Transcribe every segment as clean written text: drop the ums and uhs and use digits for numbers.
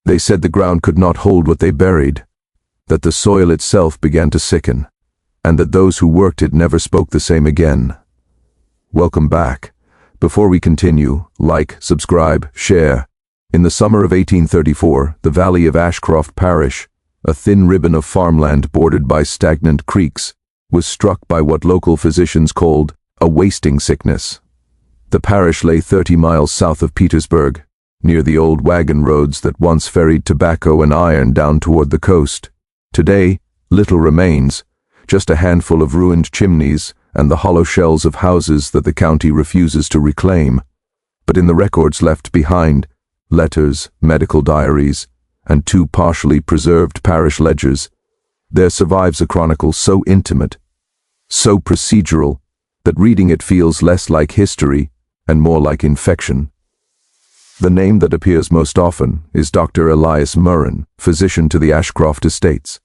They said the ground could not hold what they buried, that the soil itself began to sicken, and that those who worked it never spoke the same again. Welcome back. Before we continue, like, subscribe, share. In the summer of 1834, the valley of Ashcombe parish, a thin ribbon of farmland bordered by stagnant creeks, was struck by what local physicians called a wasting sickness. The parish lay 30 miles south of Petersburg, near the old wagon roads that once ferried tobacco and iron down toward the coast. Today, little remains, just a handful of ruined chimneys and the hollow shells of houses that the county refuses to reclaim. But in the records left behind, letters, medical diaries, and 2 partially preserved parish ledgers, there survives a chronicle so intimate, so procedural, that reading it feels less like history and more like infection. The name that appears most often is Dr. Elias Morwen, physician to the Ashcroft estates.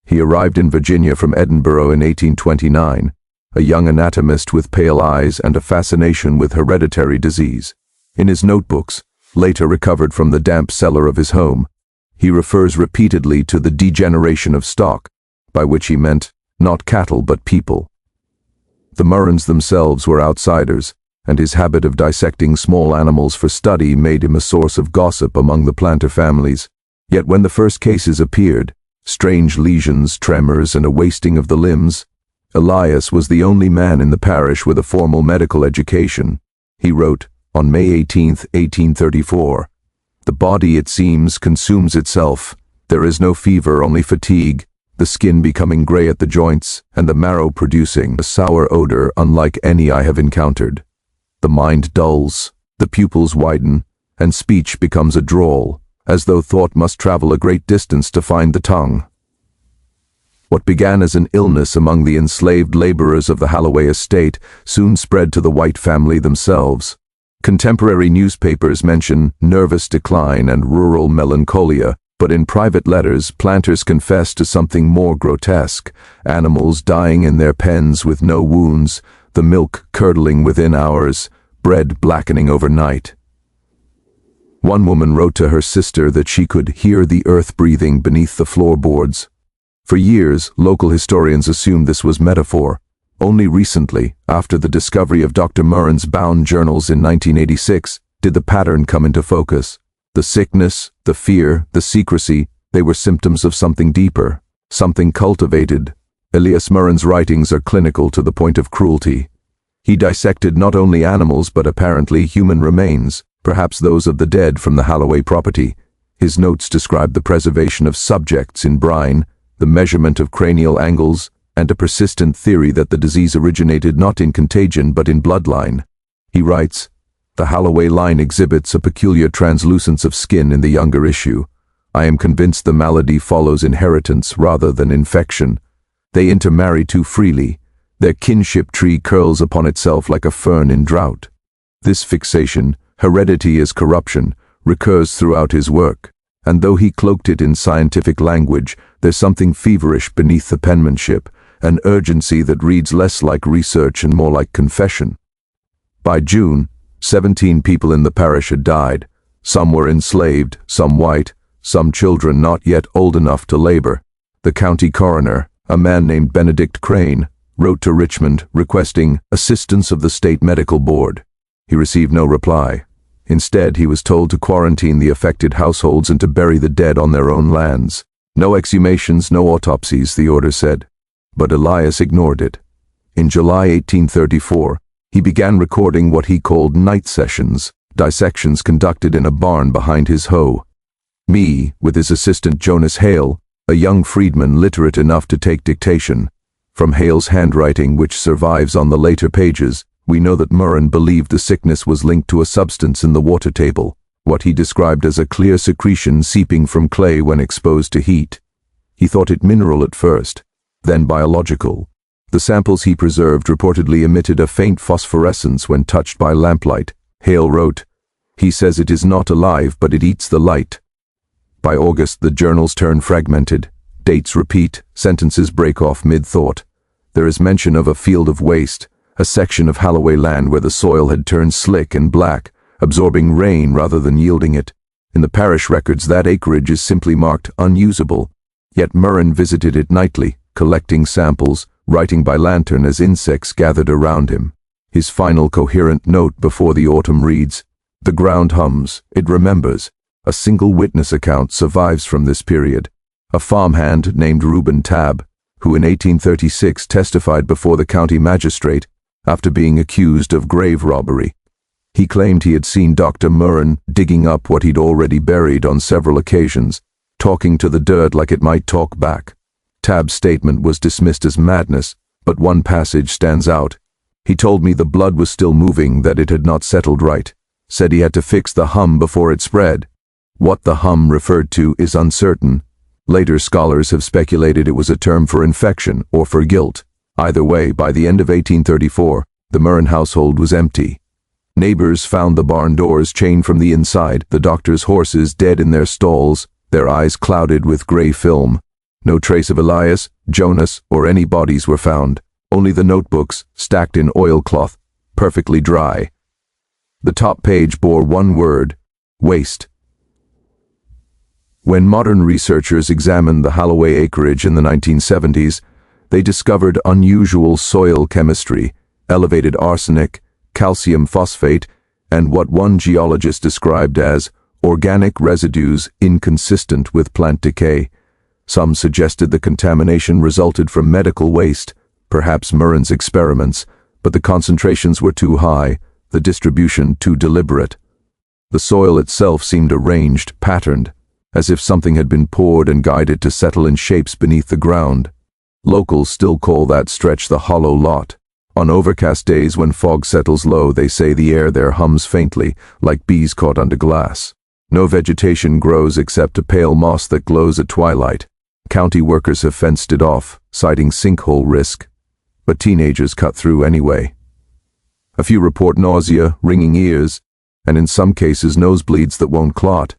He arrived in Virginia from Edinburgh in 1829, a young anatomist with pale eyes and a fascination with hereditary disease. In his notebooks, later recovered from the damp cellar of his home, he refers repeatedly to the degeneration of stock, by which he meant not cattle but people. The Morwens themselves were outsiders, and his habit of dissecting small animals for study made him a source of gossip among the planter families. Yet when the first cases appeared, strange lesions, tremors, and a wasting of the limbs, Elias was the only man in the parish with a formal medical education. He wrote, on May 18, 1834, "The body, it seems, consumes itself. There is no fever, only fatigue, the skin becoming gray at the joints, and the marrow producing a sour odor unlike any I have encountered. The mind dulls, the pupils widen, and speech becomes a drawl, as though thought must travel a great distance to find the tongue." What began as an illness among the enslaved laborers of the Holloway estate soon spread to the White family themselves. Contemporary newspapers mention nervous decline and rural melancholia, but in private letters, planters confess to something more grotesque: animals dying in their pens with no wounds, the milk curdling within hours, bread blackening overnight. One woman wrote to her sister that she could hear the earth breathing beneath the floorboards. For years, local historians assumed this was metaphor. Only recently, after the discovery of Dr. Morwen's bound journals in 1986, did the pattern come into focus. The sickness, the fear, the secrecy, they were symptoms of something deeper, something cultivated. Elias Morwen's writings are clinical to the point of cruelty. He dissected not only animals but apparently human remains, perhaps those of the dead from the Holloway property. His notes describe the preservation of subjects in brine, the measurement of cranial angles, and a persistent theory that the disease originated not in contagion but in bloodline. He writes, "The Holloway line exhibits a peculiar translucence of skin in the younger issue. I am convinced the malady follows inheritance rather than infection. They intermarry too freely. Their kinship tree curls upon itself like a fern in drought." This fixation, heredity as corruption, recurs throughout his work, and though he cloaked it in scientific language, there's something feverish beneath the penmanship, an urgency that reads less like research and more like confession. By June, 17 people in the parish had died. Some were enslaved, some white, some children not yet old enough to labor. The county coroner, a man named Benedict Crane, wrote to Richmond requesting assistance of the state medical board. He received no reply. Instead, he was told to quarantine the affected households and to bury the dead on their own lands. No exhumations, no autopsies, the order said. But Elias ignored it. In July 1834, he began recording what he called night sessions, dissections conducted in a barn behind his hoe. Me, with his assistant Jonas Hale, a young freedman literate enough to take dictation. From Hale's handwriting, which survives on the later pages, we know that Morwen believed the sickness was linked to a substance in the water table, what he described as a clear secretion seeping from clay when exposed to heat. He thought it mineral at first, then biological. The samples he preserved reportedly emitted a faint phosphorescence when touched by lamplight. Hale wrote, "He says it is not alive, but it eats the light." By August, the journals turn fragmented. Dates repeat, sentences break off mid-thought. There is mention of a field of waste, a section of Holloway land where the soil had turned slick and black, absorbing rain rather than yielding it. In the parish records, that acreage is simply marked unusable, yet Morwen visited it nightly, collecting samples, writing by lantern as insects gathered around him. His final coherent note before the autumn reads, "The ground hums, it remembers." A single witness account survives from this period, a farmhand named Reuben Tabb, who in 1836 testified before the county magistrate after being accused of grave robbery. He claimed he had seen Dr. Morwen digging up what he'd already buried on several occasions, talking to the dirt like it might talk back. Tabb's statement was dismissed as madness, but one passage stands out. He told me the blood was still moving, that it had not settled right. Said he had to fix the hum before it spread. What the hum referred to is uncertain. Later scholars have speculated it was a term for infection or for guilt. Either way, by the end of 1834, the Morwen household was empty. Neighbors found the barn doors chained from the inside, the doctor's horses dead in their stalls, their eyes clouded with gray film. No trace of Elias, Jonas, or any bodies were found. Only the notebooks, stacked in oilcloth, perfectly dry. The top page bore one word: waste. When modern researchers examined the Holloway acreage in the 1970s, they discovered unusual soil chemistry, elevated arsenic, calcium phosphate, and what one geologist described as organic residues inconsistent with plant decay. Some suggested the contamination resulted from medical waste, perhaps Morwen's experiments, but the concentrations were too high, the distribution too deliberate. The soil itself seemed arranged, patterned, as if something had been poured and guided to settle in shapes beneath the ground. Locals still call that stretch the Hollow Lot. On overcast days when fog settles low, they say the air there hums faintly, like bees caught under glass. No vegetation grows except a pale moss that glows at twilight. County workers have fenced it off, citing sinkhole risk. But teenagers cut through anyway. A few report nausea, ringing ears, and in some cases nosebleeds that won't clot.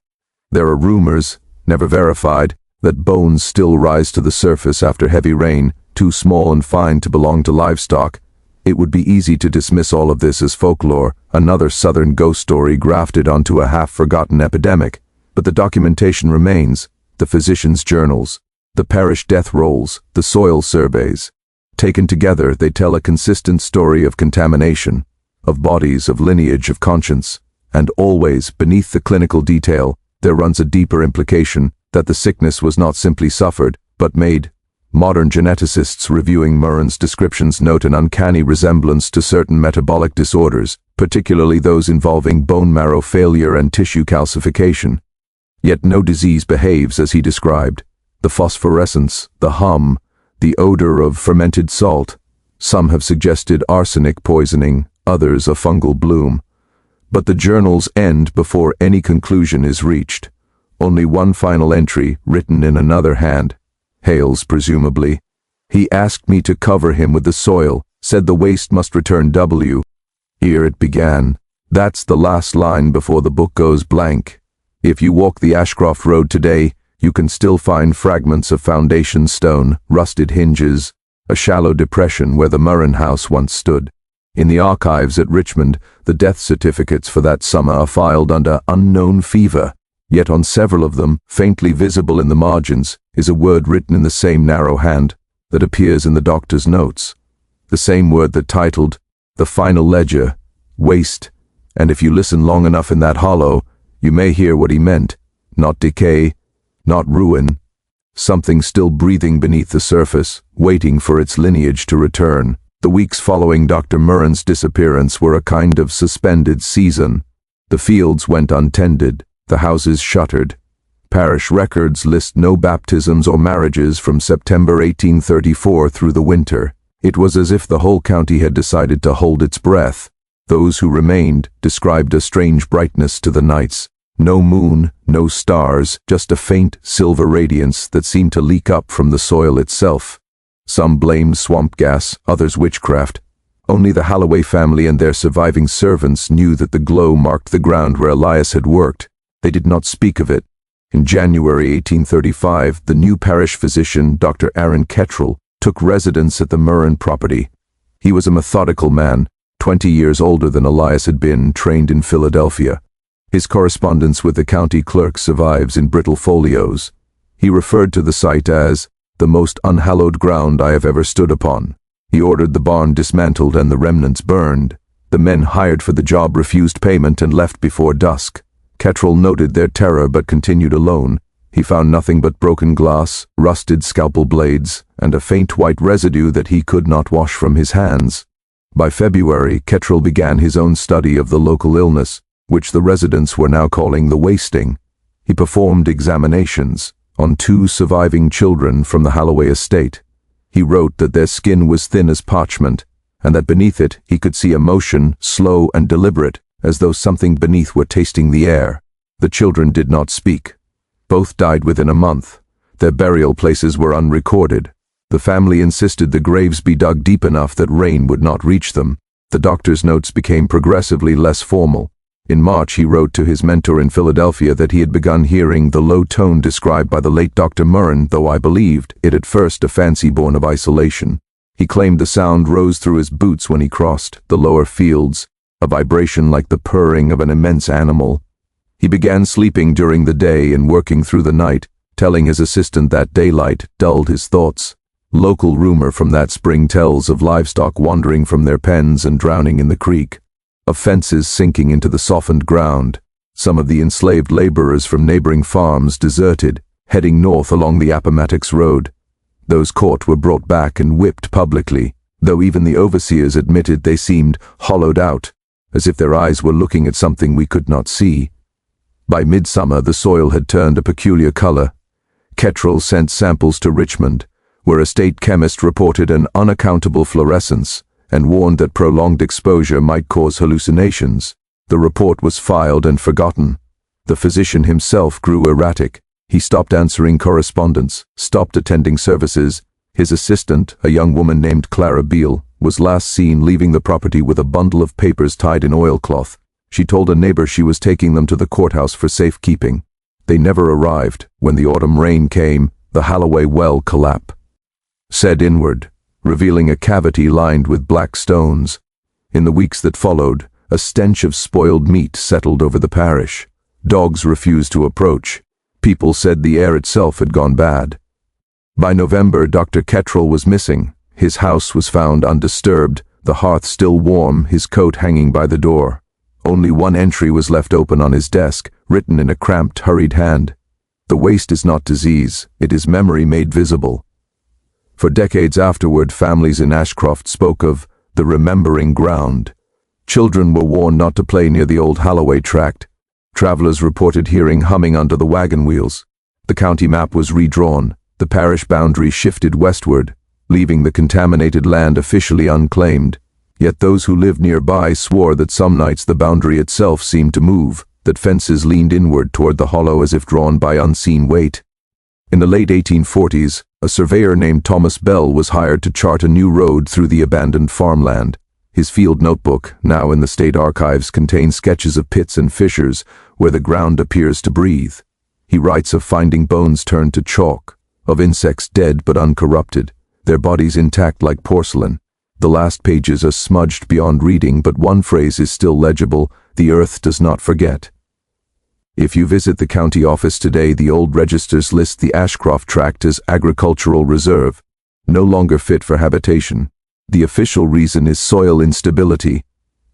There are rumors, never verified, that bones still rise to the surface after heavy rain, too small and fine to belong to livestock. It would be easy to dismiss all of this as folklore, another southern ghost story grafted onto a half-forgotten epidemic. But the documentation remains: the physicians' journals, the parish death rolls, the soil surveys. Taken together, they tell a consistent story of contamination, of bodies, of lineage, of conscience. And always, beneath the clinical detail, there runs a deeper implication that the sickness was not simply suffered, but made. Modern geneticists reviewing Morwen's descriptions note an uncanny resemblance to certain metabolic disorders, particularly those involving bone marrow failure and tissue calcification. Yet no disease behaves as he described. The phosphorescence, the hum, the odor of fermented salt. Some have suggested arsenic poisoning, others a fungal bloom. But the journals end before any conclusion is reached. Only one final entry, written in another hand. Hale's, presumably. He asked me to cover him with the soil, said the waste must return W. Here it began. That's the last line before the book goes blank. If you walk the Ashcroft Road today, you can still find fragments of foundation stone, rusted hinges, a shallow depression where the Morwen house once stood. In the archives at Richmond, the death certificates for that summer are filed under unknown fever. Yet on several of them, faintly visible in the margins, is a word written in the same narrow hand that appears in the doctor's notes. The same word that titled, "The Final Ledger," waste, and if you listen long enough in that hollow, you may hear what he meant. Not decay, not ruin. Something still breathing beneath the surface, waiting for its lineage to return. The weeks following Dr. Morwen's disappearance were a kind of suspended season. The fields went untended, the houses shuttered. Parish records list no baptisms or marriages from September 1834 through the winter. It was as if the whole county had decided to hold its breath. Those who remained described a strange brightness to the nights. No moon, no stars, just a faint silver radiance that seemed to leak up from the soil itself. Some blamed swamp gas, others witchcraft. Only the Holloway family and their surviving servants knew that the glow marked the ground where Elias had worked. They did not speak of it. In January 1835, the new parish physician, Dr. Aaron Kettrell, took residence at the Morwen property. He was a methodical man, 20 years older than Elias had been, trained in Philadelphia. His correspondence with the county clerk survives in brittle folios. He referred to the site as the most unhallowed ground I have ever stood upon. He ordered the barn dismantled and the remnants burned. The men hired for the job refused payment and left before dusk. Kettrell noted their terror but continued alone. He found nothing but broken glass, rusted scalpel blades, and a faint white residue that he could not wash from his hands. By February, Kettrell began his own study of the local illness, which the residents were now calling the wasting. He performed examinations on 2 surviving children from the Holloway estate. He wrote that their skin was thin as parchment, and that beneath it he could see a motion, slow and deliberate, as though something beneath were tasting the air. The children did not speak. Both died within a month. Their burial places were unrecorded. The family insisted the graves be dug deep enough that rain would not reach them. The doctor's notes became progressively less formal. In March he wrote to his mentor in Philadelphia that he had begun hearing the low tone described by the late Dr. Morwen, though I believed it at first a fancy born of isolation. He claimed the sound rose through his boots when he crossed the lower fields, a vibration like the purring of an immense animal. He began sleeping during the day and working through the night, telling his assistant that daylight dulled his thoughts. Local rumor from that spring tells of livestock wandering from their pens and drowning in the creek, of fences sinking into the softened ground. Some of the enslaved laborers from neighboring farms deserted, heading north along the Appomattox Road. Those caught were brought back and whipped publicly, though even the overseers admitted they seemed hollowed out, as if their eyes were looking at something we could not see. By midsummer the soil had turned a peculiar color. Kettrell sent samples to Richmond, where a state chemist reported an unaccountable fluorescence and warned that prolonged exposure might cause hallucinations. The report was filed and forgotten. The physician himself grew erratic. He stopped answering correspondence, stopped attending services. His assistant, a young woman named Clara Beale, was last seen leaving the property with a bundle of papers tied in oilcloth. She told a neighbor she was taking them to the courthouse for safekeeping. They never arrived. When the autumn rain came, the Holloway well collapsed, said inward, revealing a cavity lined with black stones. In the weeks that followed, a stench of spoiled meat settled over the parish. Dogs refused to approach. People said the air itself had gone bad. By November, Dr. Kettrell was missing. His house was found undisturbed, the hearth still warm, his coat hanging by the door. Only one entry was left open on his desk, written in a cramped, hurried hand. The waste is not disease, it is memory made visible. For decades afterward, families in Ashcroft spoke of the remembering ground. Children were warned not to play near the old Holloway tract. Travelers reported hearing humming under the wagon wheels. The county map was redrawn. The parish boundary shifted westward, leaving the contaminated land officially unclaimed. Yet those who lived nearby swore that some nights the boundary itself seemed to move, that fences leaned inward toward the hollow as if drawn by unseen weight. In the late 1840s, a surveyor named Thomas Bell was hired to chart a new road through the abandoned farmland. His field notebook, now in the state archives, contains sketches of pits and fissures where the ground appears to breathe. He writes of finding bones turned to chalk, of insects dead but uncorrupted, their bodies intact like porcelain. The last pages are smudged beyond reading, but one phrase is still legible: the earth does not forget. If you visit the county office today, the old registers list the Ashcroft tract as agricultural reserve, no longer fit for habitation. The official reason is soil instability,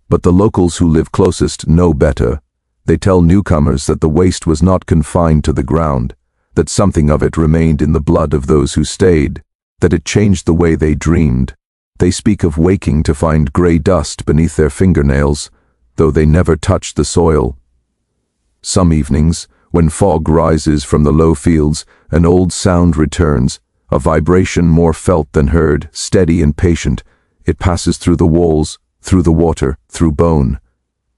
but the locals who live closest know better. They tell newcomers that the waste was not confined to the ground, that something of it remained in the blood of those who stayed, that it changed the way they dreamed. They speak of waking to find gray dust beneath their fingernails, though they never touched the soil. Some evenings, when fog rises from the low fields, an old sound returns, a vibration more felt than heard, steady and patient. It passes through the walls, through the water, through bone.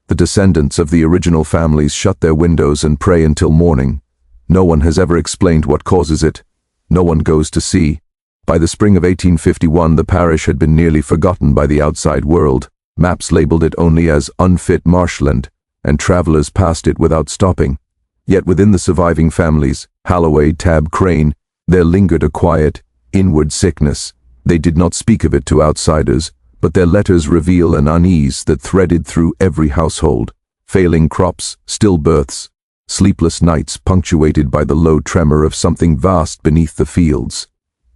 The descendants of the original families shut their windows and pray until morning. No one has ever explained what causes it. No one goes to see. By the spring of 1851, the parish had been nearly forgotten by the outside world. Maps labeled it only as unfit marshland, and travelers passed it without stopping. Yet within the surviving families, Holloway, Tabb, Crane, there lingered a quiet, inward sickness. They did not speak of it to outsiders, but their letters reveal an unease that threaded through every household. failing crops, stillbirths, sleepless nights punctuated by the low tremor of something vast beneath the fields.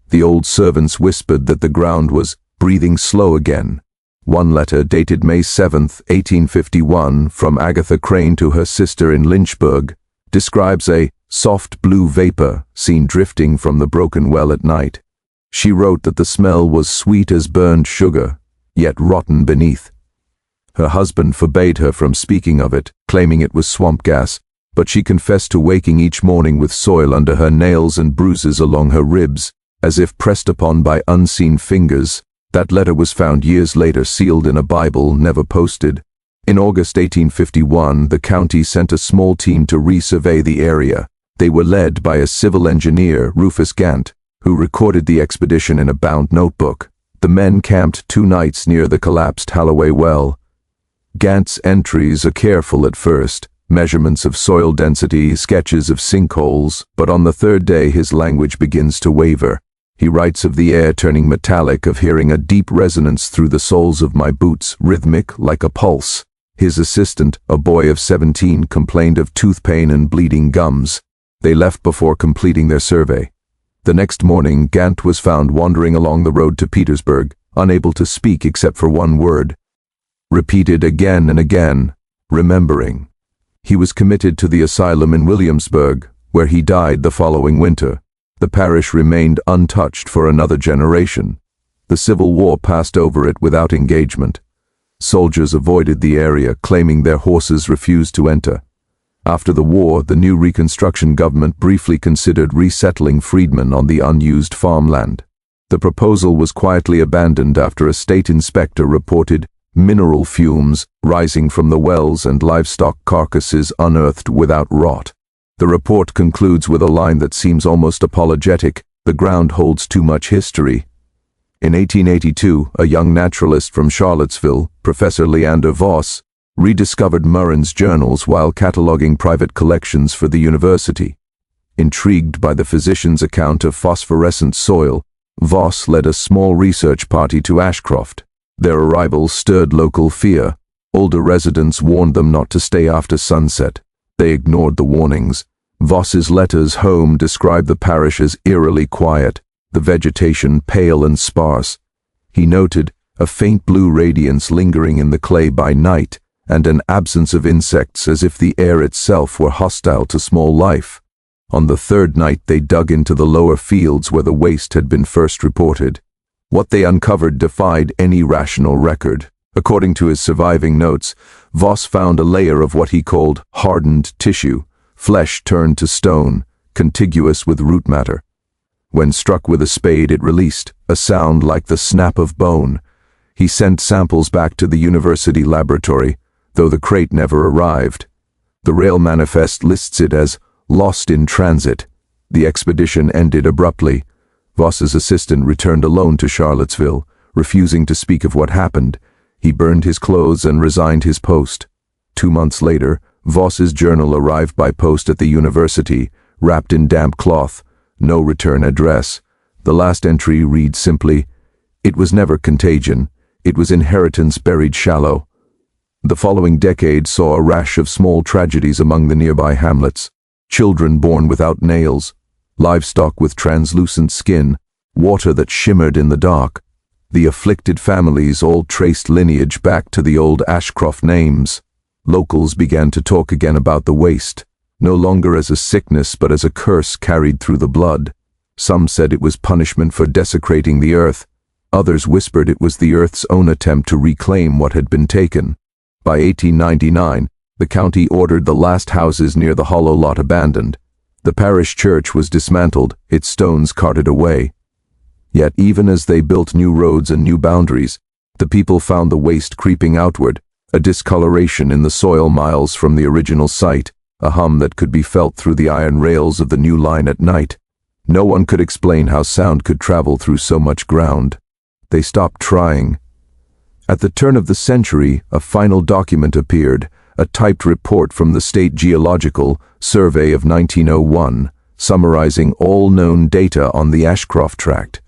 The old servants whispered that the ground was breathing slow again. One letter, dated May 7, 1851, from Agatha Crane to her sister in Lynchburg, describes a soft blue vapor seen drifting from the broken well at night. She wrote that the smell was sweet as burned sugar, yet rotten beneath. Her husband forbade her from speaking of it, claiming it was swamp gas, but she confessed to waking each morning with soil under her nails and bruises along her ribs, as if pressed upon by unseen fingers. That letter was found years later sealed in a Bible, never posted. In August 1851, the county sent a small team to resurvey the area. They were led by a civil engineer, Rufus Gant, who recorded the expedition in a bound notebook. The men camped 2 nights near the collapsed Holloway well. Gant's entries are careful at first, measurements of soil density, sketches of sinkholes, but on the 3rd day his language begins to waver. He writes of the air turning metallic, of hearing a deep resonance through the soles of my boots, rhythmic like a pulse. His assistant, a boy of 17, complained of tooth pain and bleeding gums. They left before completing their survey. The next morning, Gant was found wandering along the road to Petersburg, unable to speak except for one word, repeated again and again, remembering. He was committed to the asylum in Williamsburg, where he died the following winter. The parish remained untouched for another generation. The Civil War passed over it without engagement. Soldiers avoided the area, claiming their horses refused to enter. After the war, the new Reconstruction government briefly considered resettling freedmen on the unused farmland. The proposal was quietly abandoned after a state inspector reported mineral fumes rising from the wells and livestock carcasses unearthed without rot. The report concludes with a line that seems almost apologetic: the ground holds too much history. In 1882, a young naturalist from Charlottesville, Professor Leander Voss, rediscovered Morwen's journals while cataloging private collections for the university. Intrigued by the physician's account of phosphorescent soil, Voss led a small research party to Ashcroft. Their arrival stirred local fear. Older residents warned them not to stay after sunset. They ignored the warnings. Voss's letters home described the parish as eerily quiet, the vegetation pale and sparse. He noted a faint blue radiance lingering in the clay by night, and an absence of insects, as if the air itself were hostile to small life. On the 3rd night they dug into the lower fields where the waste had been first reported. What they uncovered defied any rational record. According to his surviving notes, Voss found a layer of what he called hardened tissue, flesh turned to stone, contiguous with root matter. When struck with a spade, it released a sound like the snap of bone. He sent samples back to the university laboratory, though the crate never arrived. The rail manifest lists it as lost in transit. The expedition ended abruptly. Voss's assistant returned alone to Charlottesville, refusing to speak of what happened. He burned his clothes and resigned his post. 2 months later, Voss's journal arrived by post at the university, wrapped in damp cloth, no return address. The last entry reads simply, "It was never contagion. It was inheritance buried shallow." The following decade saw a rash of small tragedies among the nearby hamlets. Children born without nails, livestock with translucent skin, water that shimmered in the dark. The afflicted families all traced lineage back to the old Ashcroft names. Locals began to talk again about the waste, no longer as a sickness but as a curse carried through the blood. Some said it was punishment for desecrating the earth. Others whispered it was the earth's own attempt to reclaim what had been taken. By 1899, the county ordered the last houses near the hollow lot abandoned. The parish church was dismantled, its stones carted away. Yet even as they built new roads and new boundaries, the people found the waste creeping outward, a discoloration in the soil miles from the original site, a hum that could be felt through the iron rails of the new line at night. No one could explain how sound could travel through so much ground. They stopped trying. At the turn of the century, a final document appeared, a typed report from the State Geological Survey of 1901, summarizing all known data on the Ashcroft Tract.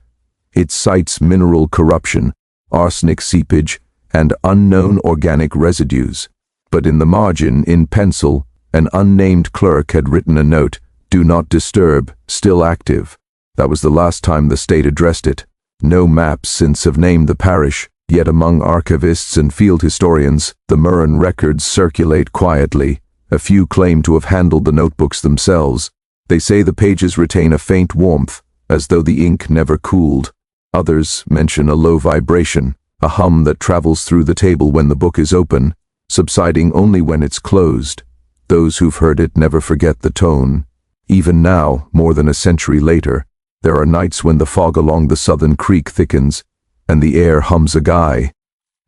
It cites mineral corruption, arsenic seepage, and unknown organic residues. But in the margin, in pencil, an unnamed clerk had written a note, "Do not disturb, still active." That was the last time the state addressed it. No maps since have named the parish, yet among archivists and field historians, the Morwen records circulate quietly. A few claim to have handled the notebooks themselves. They say the pages retain a faint warmth, as though the ink never cooled. Others mention a low vibration, a hum that travels through the table when the book is open, subsiding only when it's closed. Those who've heard it never forget the tone. Even now, more than a century later, there are nights when the fog along the southern creek thickens, and the air hums a guy.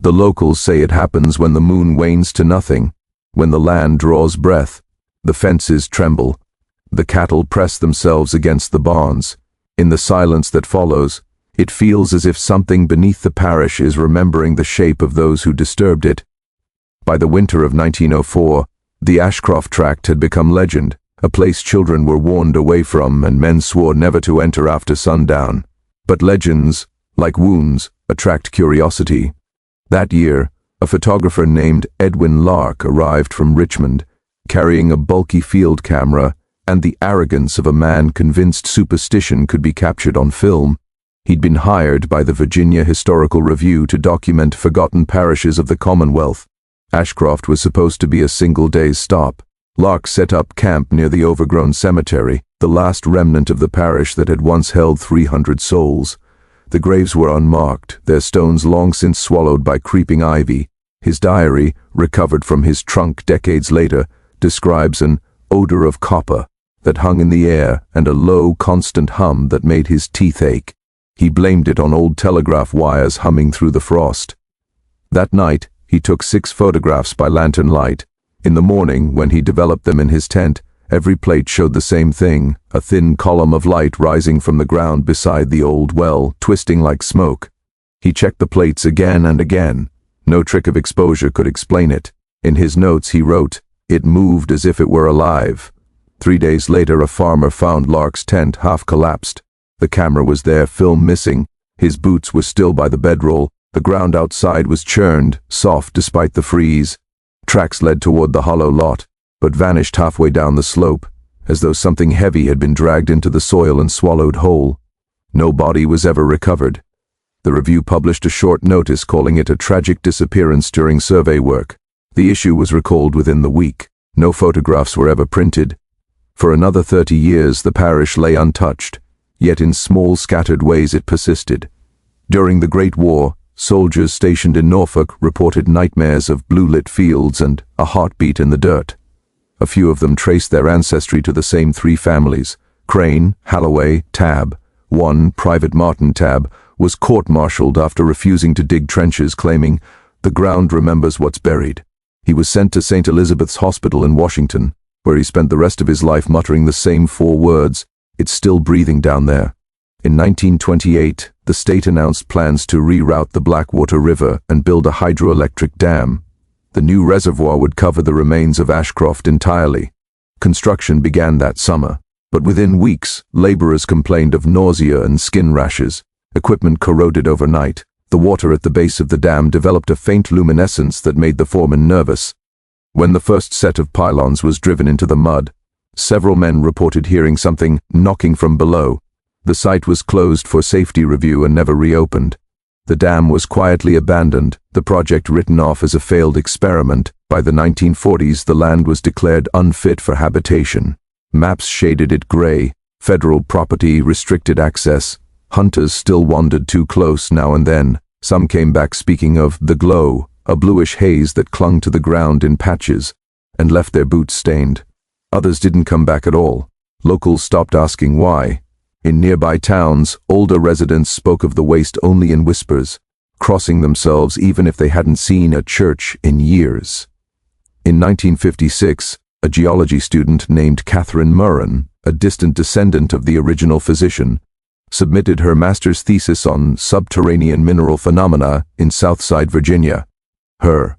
The locals say it happens when the moon wanes to nothing, when the land draws breath, the fences tremble, the cattle press themselves against the barns. In the silence that follows, it feels as if something beneath the parish is remembering the shape of those who disturbed it. By the winter of 1904, the Ashcroft tract had become legend, a place children were warned away from and men swore never to enter after sundown. But legends, like wounds, attract curiosity. That year, a photographer named Edwin arrived from Richmond, carrying a bulky field camera and the arrogance of a man convinced superstition could be captured on film. He'd been hired by the Virginia Historical Review to document forgotten parishes of the Commonwealth. Ashcroft was supposed to be a single day's stop. Lark set up camp near the overgrown cemetery, the last remnant of the parish that had once held 300 souls. The graves were unmarked, their stones long since swallowed by creeping ivy. His diary, recovered from his trunk decades later, describes an odor of copper that hung in the air and a low, constant hum that made his teeth ache. He blamed it on old telegraph wires humming through the frost. That night, he took 6 photographs by lantern light. In the morning, when he developed them in his tent, every plate showed the same thing, a thin column of light rising from the ground beside the old well, twisting like smoke. He checked the plates again and again. No trick of exposure could explain it. In his notes he wrote, "It moved as if it were alive." 3 days later, a farmer found Lark's tent half collapsed. The camera was there, film missing. His boots were still by the bedroll. The ground outside was churned, soft despite the freeze. Tracks led toward the hollow lot, but vanished halfway down the slope, as though something heavy had been dragged into the soil and swallowed whole. No body was ever recovered. The review published a short notice calling it a tragic disappearance during survey work. The issue was recalled within the week. No photographs were ever printed. For another 30 years the parish lay untouched, yet in small scattered ways it persisted. During the Great War, soldiers stationed in Norfolk reported nightmares of blue-lit fields and a heartbeat in the dirt. A few of them traced their ancestry to the same 3 families, Crane, Halloway, Tabb. One, Private Martin Tabb, was court-martialed after refusing to dig trenches, claiming, "The ground remembers what's buried." He was sent to St. Elizabeth's Hospital in Washington, where he spent the rest of his life muttering the same 4 words, "It's still breathing down there." In 1928, the state announced plans to reroute the Blackwater River and build a hydroelectric dam. The new reservoir would cover the remains of Ashcroft entirely. Construction began that summer, but within weeks, laborers complained of nausea and skin rashes. Equipment corroded overnight. The water at the base of the dam developed a faint luminescence that made the foreman nervous. When the first set of pylons was driven into the mud, several men reported hearing something knocking from below. The site was closed for safety review and never reopened. The dam was quietly abandoned, the project written off as a failed experiment. By the 1940s, the land was declared unfit for habitation. Maps shaded it gray. Federal property restricted access. Hunters still wandered too close now and then. Some came back speaking of the glow, a bluish haze that clung to the ground in patches, and left their boots stained. Others didn't come back at all. Locals stopped asking why. In nearby towns, older residents spoke of the waste only in whispers, crossing themselves even if they hadn't seen a church in years. In 1956, a geology student named Catherine Morwen, a distant descendant of the original physician, submitted her master's thesis on subterranean mineral phenomena in Southside Virginia. Her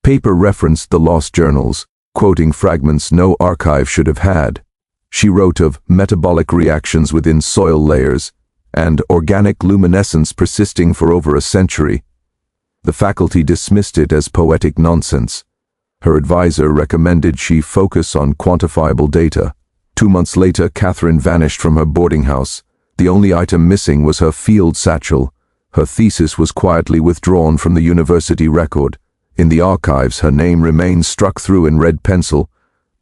paper referenced the lost journals, quoting fragments no archive should have had. She wrote of metabolic reactions within soil layers and organic luminescence persisting for over a century. The faculty dismissed it as poetic nonsense. Her advisor recommended she focus on quantifiable data. 2 months later, Catherine vanished from her boarding house. The only item missing was her field satchel. Her thesis was quietly withdrawn from the university record. In the archives, her name remained struck through in red pencil.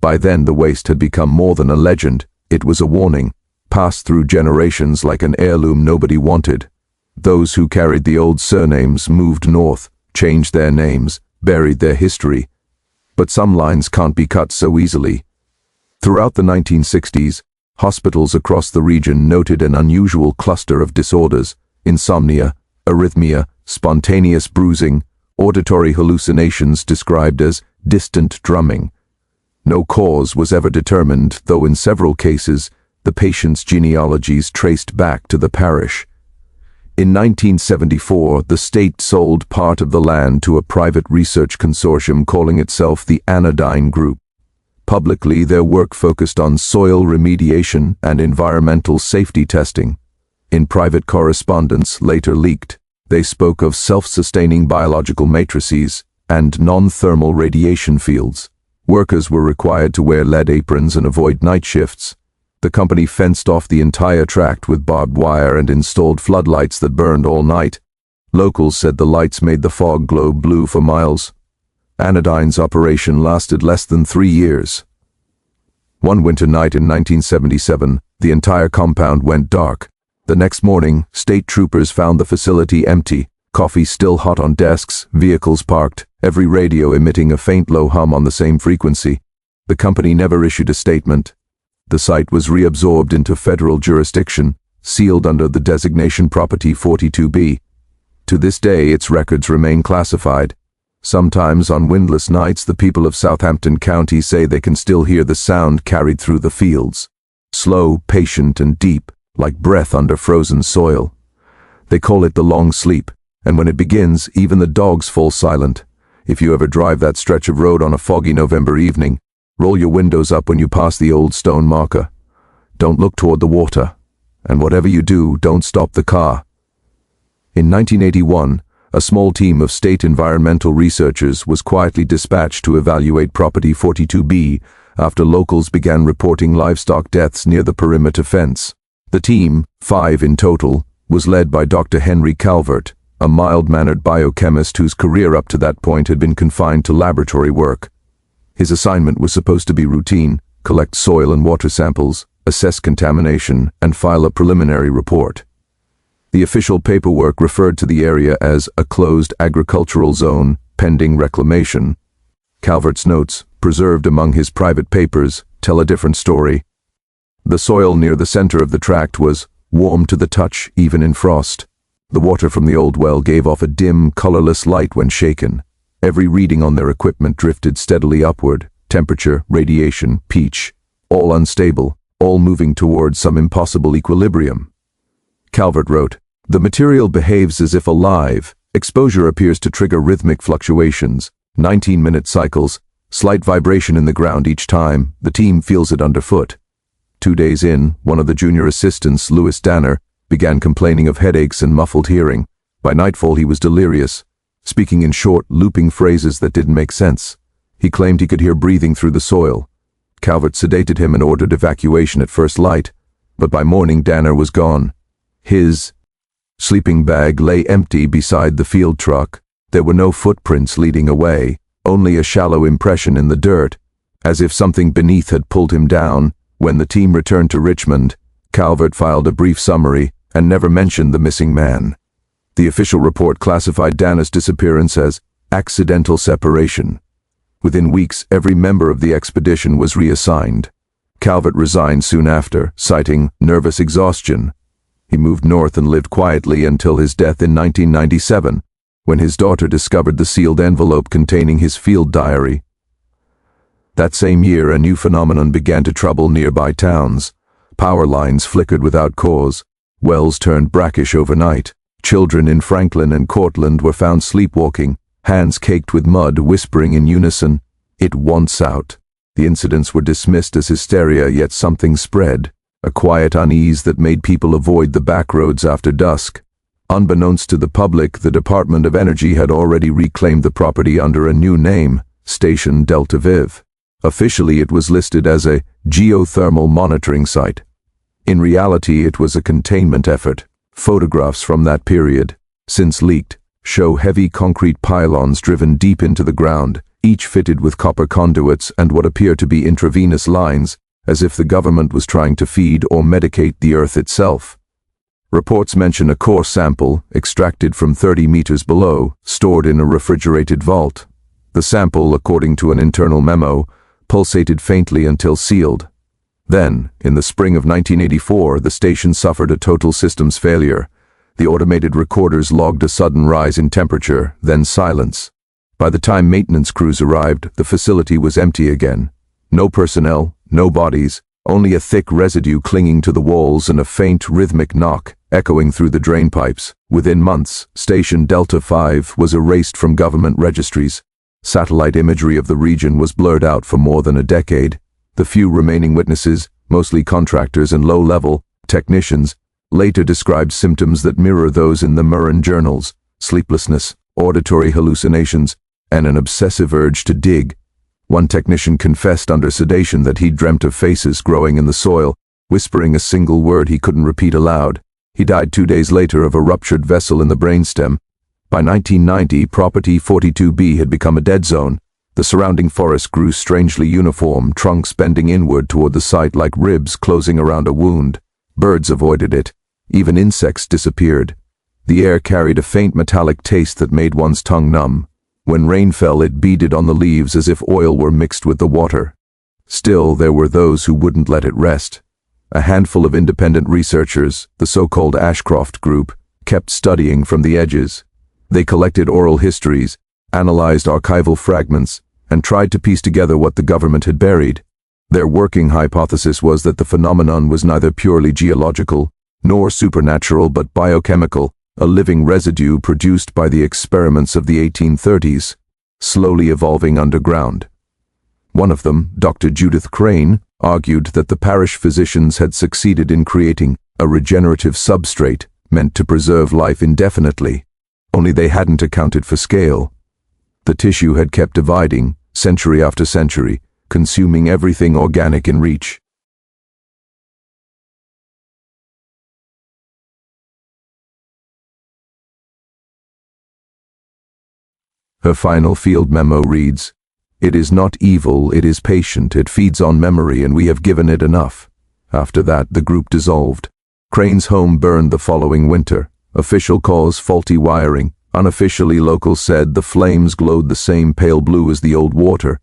By then, the waste had become more than a legend. It was a warning, passed through generations like an heirloom nobody wanted. Those who carried the old surnames moved north, changed their names, buried their history. But some lines can't be cut so easily. Throughout the 1960s, hospitals across the region noted an unusual cluster of disorders: insomnia, arrhythmia, spontaneous bruising, auditory hallucinations described as distant drumming. No cause was ever determined, though in several cases, the patients' genealogies traced back to the parish. In 1974, the state sold part of the land to a private research consortium calling itself the Anodyne Group. Publicly, their work focused on soil remediation and environmental safety testing. In private correspondence, later leaked, they spoke of self-sustaining biological matrices and non-thermal radiation fields. Workers were required to wear lead aprons and avoid night shifts. The company fenced off the entire tract with barbed wire and installed floodlights that burned all night. Locals said the lights made the fog glow blue for miles. Anodyne's operation lasted less than 3 years. One winter night in 1977, the entire compound went dark. The next morning, state troopers found the facility empty, coffee still hot on desks, vehicles parked, every radio emitting a faint low hum on the same frequency. The company never issued a statement. The site was reabsorbed into federal jurisdiction, sealed under the designation Property 42B. To this day, its records remain classified. Sometimes on windless nights, the people of Southampton County say they can still hear the sound carried through the fields. Slow, patient, and deep, like breath under frozen soil. They call it the long sleep, and when it begins, even the dogs fall silent. If you ever drive that stretch of road on a foggy November evening, roll your windows up when you pass the old stone marker. Don't look toward the water, and whatever you do, don't stop the car. In 1981, a small team of state environmental researchers was quietly dispatched to evaluate Property 42B after locals began reporting livestock deaths near the perimeter fence. The team, 5 in total, was led by Dr. Henry Calvert, a mild-mannered biochemist whose career up to that point had been confined to laboratory work. His assignment was supposed to be routine: collect soil and water samples, assess contamination, and file a preliminary report. The official paperwork referred to the area as a closed agricultural zone pending reclamation. Calvert's notes, preserved among his private papers, tell a different story. The soil near the center of the tract was warm to the touch even in frost. The water from the old well gave off a dim, colorless light when shaken. Every reading on their equipment drifted steadily upward: temperature, radiation, pH, all unstable, all moving towards some impossible equilibrium. Calvert wrote, "The material behaves as if alive. Exposure appears to trigger rhythmic fluctuations, 19-minute cycles, slight vibration in the ground each time. The team feels it underfoot." 2 days in, one of the junior assistants, Louis Danner, began complaining of headaches and muffled hearing. By nightfall, he was delirious, speaking in short, looping phrases that didn't make sense. He claimed he could hear breathing through the soil. Calvert sedated him and ordered evacuation at first light, but by morning Danner was gone. His sleeping bag lay empty beside the field truck. There were no footprints leading away, only a shallow impression in the dirt, as if something beneath had pulled him down. When the team returned to Richmond, Calvert filed a brief summary and never mentioned the missing man. The official report classified Danner's disappearance as accidental separation. Within weeks, every member of the expedition was reassigned. Calvert resigned soon after, citing nervous exhaustion. He moved north and lived quietly until his death in 1997, when his daughter discovered the sealed envelope containing his field diary. That same year, a new phenomenon began to trouble nearby towns. Power lines flickered without cause. Wells turned brackish overnight. Children in Franklin and Cortland were found sleepwalking, hands caked with mud, whispering in unison, "It wants out." The incidents were dismissed as hysteria, yet something spread, a quiet unease that made people avoid the back roads after dusk. Unbeknownst to the public, the Department of Energy had already reclaimed the property under a new name, Station Delta Viv. Officially, it was listed as a geothermal monitoring site. In reality, it was a containment effort. Photographs from that period, since leaked, show heavy concrete pylons driven deep into the ground, each fitted with copper conduits and what appear to be intravenous lines, as if the government was trying to feed or medicate the earth itself. Reports mention a core sample, extracted from 30 meters below, stored in a refrigerated vault. The sample, according to an internal memo, pulsated faintly until sealed. Then, in the spring of 1984, the station suffered a total systems failure. The automated recorders logged a sudden rise in temperature, then silence. By the time maintenance crews arrived, the facility was empty again. No personnel, no bodies, only a thick residue clinging to the walls and a faint, rhythmic knock echoing through the drain pipes. Within months, Station Delta 5 was erased from government registries. Satellite imagery of the region was blurred out for more than a decade. The few remaining witnesses, mostly contractors and low-level technicians, later described symptoms that mirror those in the Morwen journals: sleeplessness, auditory hallucinations, and an obsessive urge to dig. One technician confessed under sedation that he'd dreamt of faces growing in the soil, whispering a single word he couldn't repeat aloud. He died 2 days later of a ruptured vessel in the brainstem. By 1990, Property 42B had become a dead zone. The surrounding forest grew strangely uniform, trunks bending inward toward the site like ribs closing around a wound. Birds avoided it. Even insects disappeared. The air carried a faint metallic taste that made one's tongue numb. When rain fell, it beaded on the leaves as if oil were mixed with the water. Still, there were those who wouldn't let it rest. A handful of independent researchers, the so-called Ashcroft Group, kept studying from the edges. They collected oral histories, analyzed archival fragments, and tried to piece together what the government had buried. Their working hypothesis was that the phenomenon was neither purely geological nor supernatural but biochemical, a living residue produced by the experiments of the 1830s, slowly evolving underground. One of them, Dr. Judith Crane, argued that the parish physicians had succeeded in creating a regenerative substrate meant to preserve life indefinitely, only they hadn't accounted for scale. The tissue had kept dividing, century after century, consuming everything organic in reach. Her final field memo reads, "It is not evil, it is patient, it feeds on memory, and we have given it enough." After that, the group dissolved. Crane's home burned the following winter. Official cause, faulty wiring. Unofficially, locals said the flames glowed the same pale blue as the old water.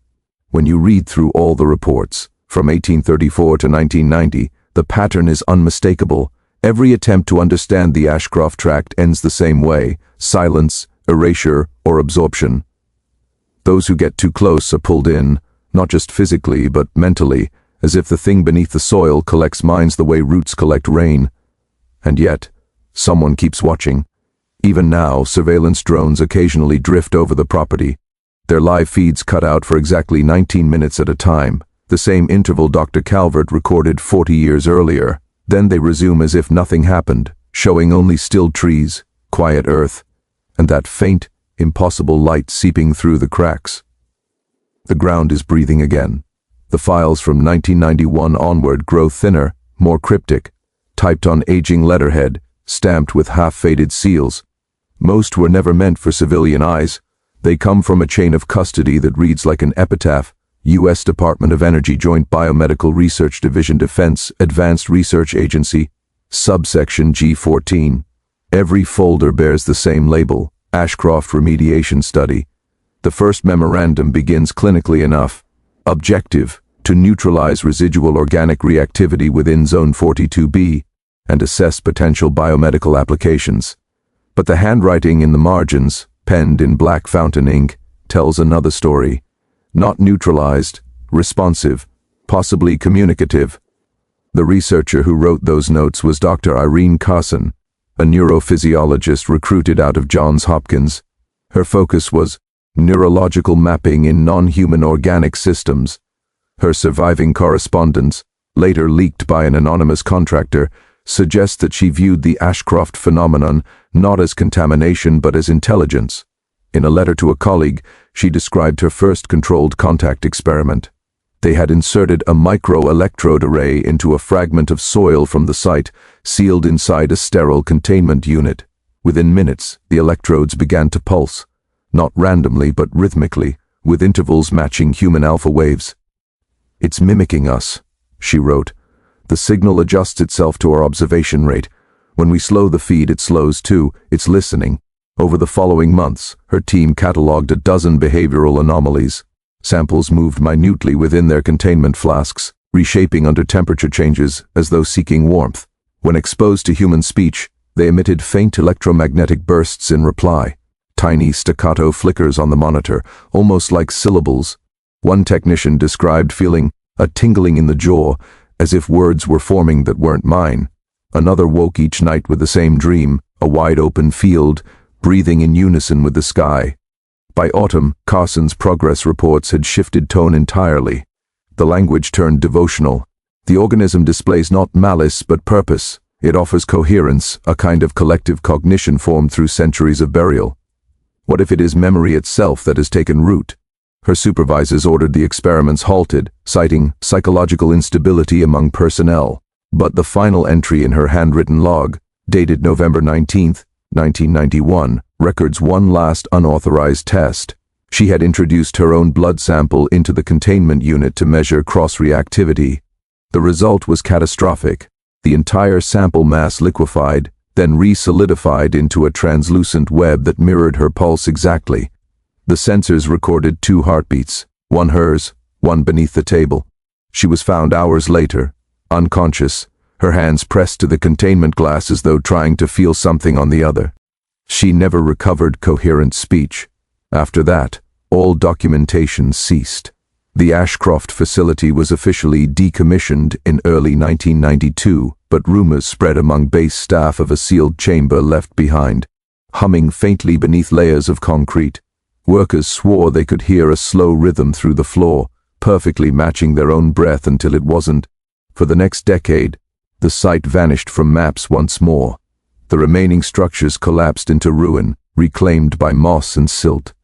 When you read through all the reports, from 1834 to 1990, the pattern is unmistakable. Every attempt to understand the Ashcroft Tract ends the same way: silence, erasure, or absorption. Those who get too close are pulled in, not just physically but mentally, as if the thing beneath the soil collects minds the way roots collect rain. And yet, someone keeps watching. Even now, surveillance drones occasionally drift over the property. Their live feeds cut out for exactly 19 minutes at a time, the same interval Dr. Calvert recorded 40 years earlier. Then they resume as if nothing happened, showing only still trees, quiet earth, and that faint, impossible light seeping through the cracks. The ground is breathing again. The files from 1991 onward grow thinner, more cryptic, typed on aging letterhead, stamped with half-faded seals. Most were never meant for civilian eyes. They come from a chain of custody that reads like an epitaph: U.S. Department of Energy Joint Biomedical Research Division, Defense Advanced Research Agency, subsection G14. Every folder bears the same label: Ashcroft Remediation Study. The first memorandum begins clinically enough: objective, to neutralize residual organic reactivity within Zone 42B and assess potential biomedical applications. But the handwriting in the margins, penned in black fountain ink, tells another story. Not neutralized, responsive, possibly communicative. The researcher who wrote those notes was Dr. Irene Carson, a neurophysiologist recruited out of Johns Hopkins. Her focus was neurological mapping in non-human organic systems. Her surviving correspondence, later leaked by an anonymous contractor, suggests that she viewed the Ashcroft phenomenon not as contamination but as intelligence. In a letter to a colleague, she described her first controlled contact experiment. They had inserted a micro-electrode array into a fragment of soil from the site, sealed inside a sterile containment unit. Within minutes, the electrodes began to pulse, not randomly but rhythmically, with intervals matching human alpha waves. "It's mimicking us," she wrote. "The signal adjusts itself to our observation rate. When we slow the feed, it slows too. It's listening." Over the following months, her team catalogued a dozen behavioral anomalies. Samples moved minutely within their containment flasks, reshaping under temperature changes as though seeking warmth. When exposed to human speech, they emitted faint electromagnetic bursts in reply. Tiny staccato flickers on the monitor, almost like syllables. One technician described feeling a tingling in the jaw, as if words were forming that weren't mine. Another woke each night with the same dream, a wide-open field, breathing in unison with the sky. By autumn, Carson's progress reports had shifted tone entirely. The language turned devotional. The organism displays not malice but purpose. It offers coherence, a kind of collective cognition formed through centuries of burial. What if it is memory itself that has taken root? Her supervisors ordered the experiments halted, citing psychological instability among personnel. But the final entry in her handwritten log, dated November 19, 1991, records one last unauthorized test. She had introduced her own blood sample into the containment unit to measure cross-reactivity. The result was catastrophic. The entire sample mass liquefied, then re-solidified into a translucent web that mirrored her pulse exactly. The sensors recorded 2 heartbeats, one hers, one beneath the table. She was found hours later, unconscious, her hands pressed to the containment glass as though trying to feel something on the other. She never recovered coherent speech. After that, all documentation ceased. The Ashcroft facility was officially decommissioned in early 1992, but rumors spread among base staff of a sealed chamber left behind, humming faintly beneath layers of concrete. Workers swore they could hear a slow rhythm through the floor, perfectly matching their own breath until it wasn't. For the next decade, the site vanished from maps once more. The remaining structures collapsed into ruin, reclaimed by moss and silt.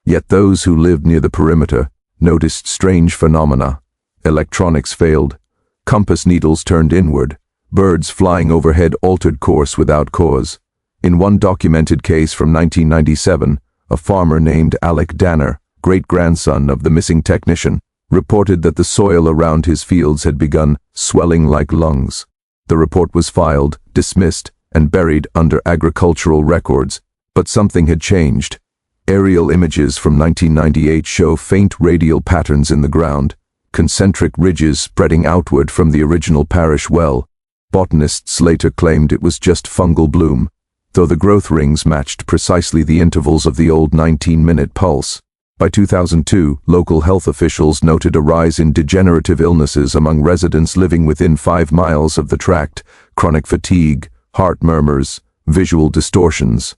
Yet those who lived near the perimeter noticed strange phenomena. Electronics failed. Compass needles turned inward. Birds flying overhead altered course without cause. In one documented case from 1997, a farmer named Alec Danner, great-grandson of the missing technician, reported that the soil around his fields had begun swelling like lungs. The report was filed, dismissed, and buried under agricultural records, but something had changed. Aerial images from 1998 show faint radial patterns in the ground, concentric ridges spreading outward from the original parish well. Botanists later claimed it was just fungal bloom, though the growth rings matched precisely the intervals of the old 19-minute pulse. By 2002, local health officials noted a rise in degenerative illnesses among residents living within 5 miles of the tract: chronic fatigue, heart murmurs, visual distortions.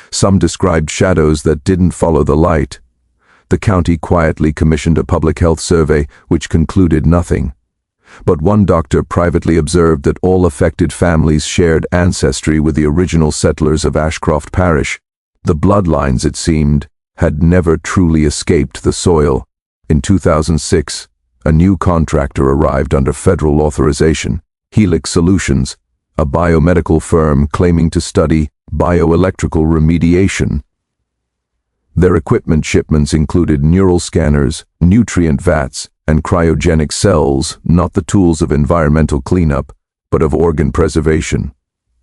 Some described shadows that didn't follow the light. The county quietly commissioned a public health survey which concluded nothing. But one doctor privately observed that all affected families shared ancestry with the original settlers of Ashcroft Parish. The bloodlines, it seemed, had never truly escaped the soil. In 2006, a new contractor arrived under federal authorization, Helix Solutions, a biomedical firm claiming to study bioelectrical remediation. Their equipment shipments included neural scanners, nutrient vats, and cryogenic cells, not the tools of environmental cleanup, but of organ preservation.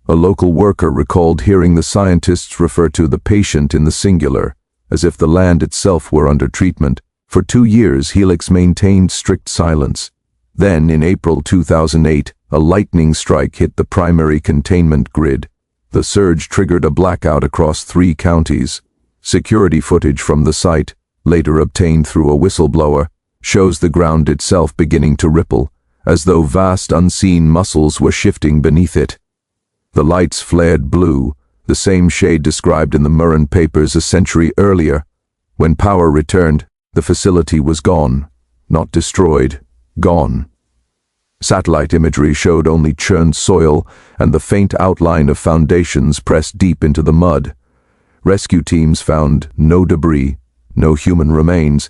A local worker recalled hearing the scientists refer to the patient in the singular, as if the land itself were under treatment. For 2 years, Helix maintained strict silence. Then, in April 2008, a lightning strike hit the primary containment grid. The surge triggered a blackout across 3 counties. Security footage from the site, later obtained through a whistleblower, shows the ground itself beginning to ripple, as though vast unseen muscles were shifting beneath it. The lights flared blue, the same shade described in the Morwen papers a century earlier. When power returned, the facility was gone. Not destroyed, gone. Satellite imagery showed only churned soil and the faint outline of foundations pressed deep into the mud. Rescue teams found no debris, no human remains,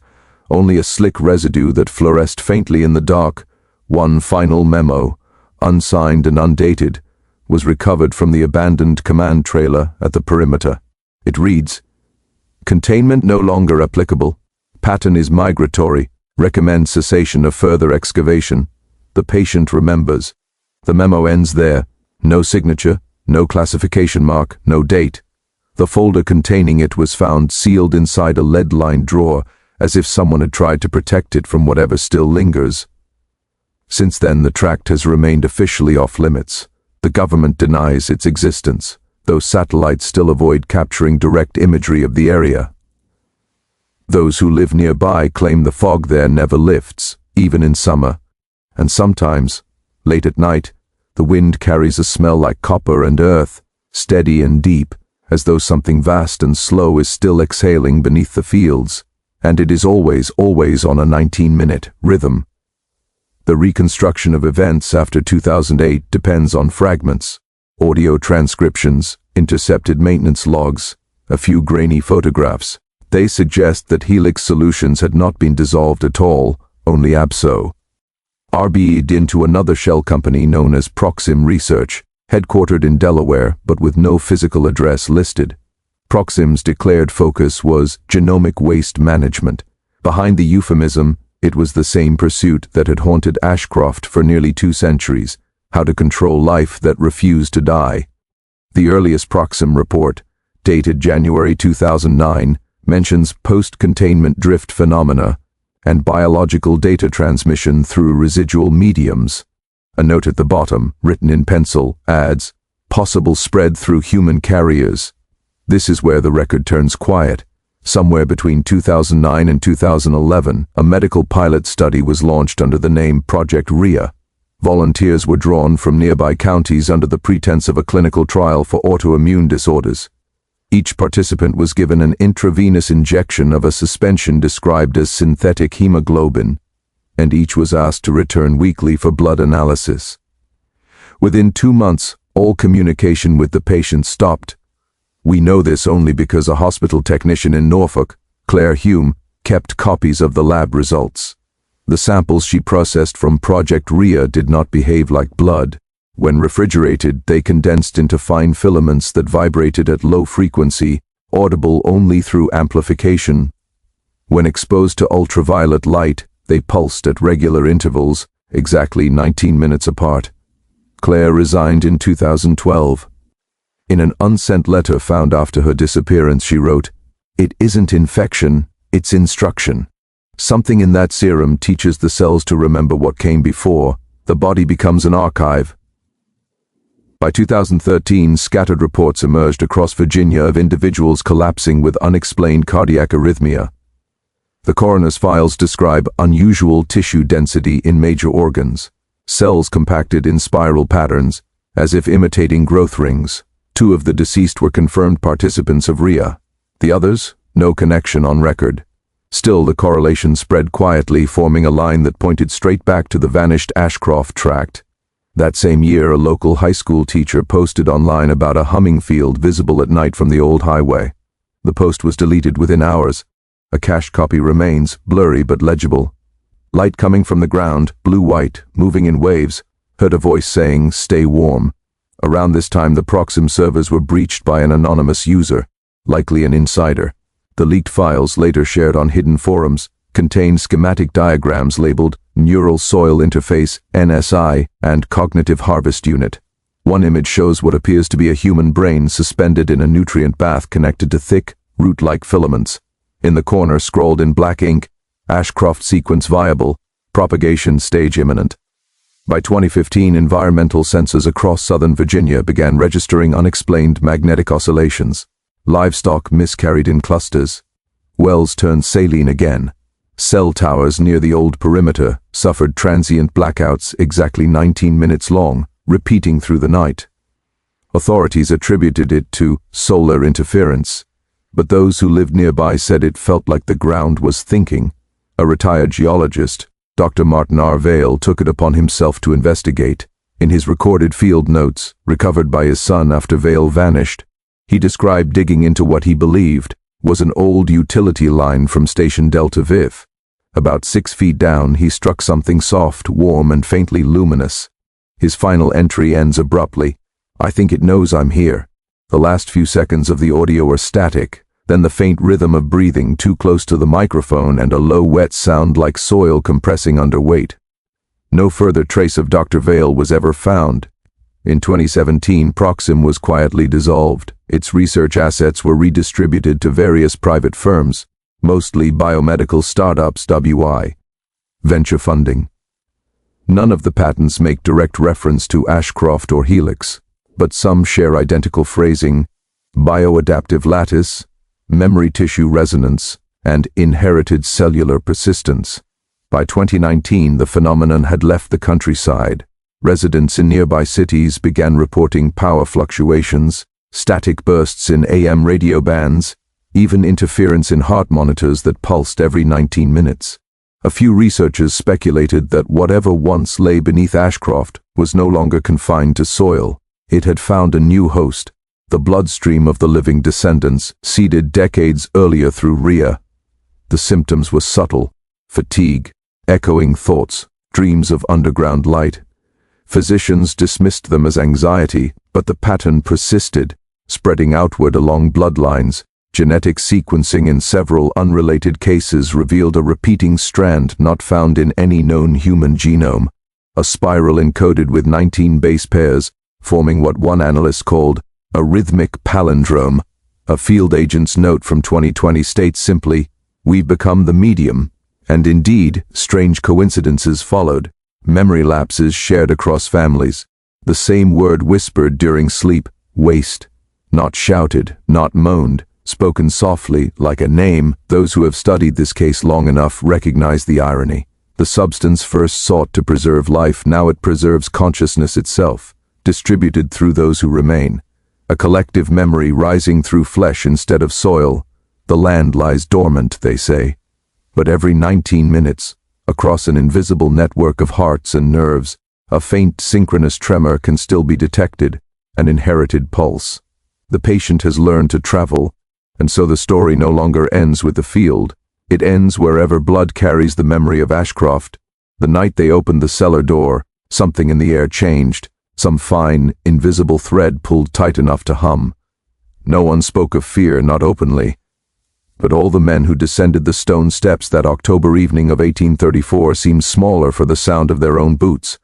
only a slick residue that fluoresced faintly in the dark. One final memo, unsigned and undated, was recovered from the abandoned command trailer at the perimeter. It reads, "Containment no longer applicable. Pattern is migratory. Recommend cessation of further excavation. The patient remembers." The memo ends there. No signature, no classification mark, no date. The folder containing it was found sealed inside a lead-lined drawer, as if someone had tried to protect it from whatever still lingers. Since then, the tract has remained officially off-limits. The government denies its existence, though satellites still avoid capturing direct imagery of the area. Those who live nearby claim the fog there never lifts, even in summer, and sometimes, late at night, the wind carries a smell like copper and earth, steady and deep, as though something vast and slow is still exhaling beneath the fields, and it is always on a 19-minute rhythm. The reconstruction of events after 2008 depends on fragments, audio transcriptions, intercepted maintenance logs, a few grainy photographs. They suggest that Helix Solutions had not been dissolved at all, only abso. RB'd into another shell company known as Proxim Research, headquartered in Delaware but with no physical address listed. Proxim's declared focus was genomic waste management. Behind the euphemism, it was the same pursuit that had haunted Ashcroft for nearly 2 centuries, how to control life that refused to die. The earliest Proxim report, dated January 2009, mentions post-containment drift phenomena and biological data transmission through residual mediums. A note at the bottom, written in pencil, adds, "Possible spread through human carriers." This is where the record turns quiet. Somewhere between 2009 and 2011, a medical pilot study was launched under the name Project Rhea. Volunteers were drawn from nearby counties under the pretense of a clinical trial for autoimmune disorders. Each participant was given an intravenous injection of a suspension described as synthetic hemoglobin, and each was asked to return weekly for blood analysis. Within 2 months, all communication with the patient stopped. We know this only because a hospital technician in Norfolk, Claire Hume, kept copies of the lab results. The samples she processed from Project Rhea did not behave like blood. When refrigerated, they condensed into fine filaments that vibrated at low frequency, audible only through amplification. When exposed to ultraviolet light, they pulsed at regular intervals, exactly 19 minutes apart. Claire resigned in 2012. In an unsent letter found after her disappearance, she wrote, "It isn't infection, it's instruction. Something in that serum teaches the cells to remember what came before. The body becomes an archive." By 2013, scattered reports emerged across Virginia of individuals collapsing with unexplained cardiac arrhythmia. The coroner's files describe unusual tissue density in major organs, cells compacted in spiral patterns, as if imitating growth rings. 2 of the deceased were confirmed participants of Rhea. The others, no connection on record. Still, the correlation spread quietly, forming a line that pointed straight back to the vanished Ashcroft tract. That same year, a local high school teacher posted online about a humming field visible at night from the old highway. The post was deleted within hours. A cached copy remains, blurry but legible. Light coming from the ground, blue-white, moving in waves, heard a voice saying, "Stay warm." Around this time, the Proxim servers were breached by an anonymous user, likely an insider. The leaked files, later shared on hidden forums, contained schematic diagrams labeled Neural Soil Interface, NSI, and Cognitive Harvest Unit. One image shows what appears to be a human brain suspended in a nutrient bath connected to thick, root-like filaments. In the corner, scrawled in black ink, Ashcroft sequence viable, propagation stage imminent. By 2015, environmental sensors across southern Virginia began registering unexplained magnetic oscillations. Livestock miscarried in clusters. Wells turned saline again. Cell towers near the old perimeter suffered transient blackouts exactly 19 minutes long, repeating through the night. Authorities attributed it to solar interference, but those who lived nearby said it felt like the ground was thinking. A retired geologist, Dr. Martin R. Vail, took it upon himself to investigate. In his recorded field notes, recovered by his son after Vail vanished, he described digging into what he believed was an old utility line from Station Delta Viv. About 6 feet down, he struck something soft, warm, and faintly luminous. His final entry ends abruptly. "I think it knows I'm here." The last few seconds of the audio are static, then the faint rhythm of breathing too close to the microphone and a low wet sound like soil compressing under weight. No further trace of Dr. Vale was ever found. In 2017, Proxim was quietly dissolved. Its research assets were redistributed to various private firms, mostly biomedical startups, venture funding. None of the patents make direct reference to Ashcroft or Helix, but some share identical phrasing: bioadaptive lattice, memory tissue resonance, and inherited cellular persistence. By 2019, the phenomenon had left the countryside. Residents in nearby cities began reporting power fluctuations, static bursts in AM radio bands, even interference in heart monitors that pulsed every 19 minutes. A few researchers speculated that whatever once lay beneath Ashcroft was no longer confined to soil. It had found a new host, the bloodstream of the living descendants, seeded decades earlier through Rhea. The symptoms were subtle: fatigue, echoing thoughts, dreams of underground light. Physicians dismissed them as anxiety, but the pattern persisted, spreading outward along bloodlines. Genetic sequencing in several unrelated cases revealed a repeating strand not found in any known human genome, a spiral encoded with 19 base pairs, forming what one analyst called a rhythmic palindrome. A field agent's note from 2020 states simply, "We've become the medium." And indeed, strange coincidences followed. Memory lapses shared across families. The same word whispered during sleep: waste. Not shouted, not moaned, spoken softly, like a name. Those who have studied this case long enough recognize the irony. The substance first sought to preserve life, now it preserves consciousness itself, distributed through those who remain. A collective memory rising through flesh instead of soil. The land lies dormant, they say. But every 19 minutes, across an invisible network of hearts and nerves, a faint synchronous tremor can still be detected, an inherited pulse. The patient has learned to travel, and so the story no longer ends with the field. It ends wherever blood carries the memory of Ashcroft. The night they opened the cellar door, something in the air changed. Some fine, invisible thread pulled tight enough to hum. No one spoke of fear, not openly. But all the men who descended the stone steps that October evening of 1834 seemed smaller for the sound of their own boots.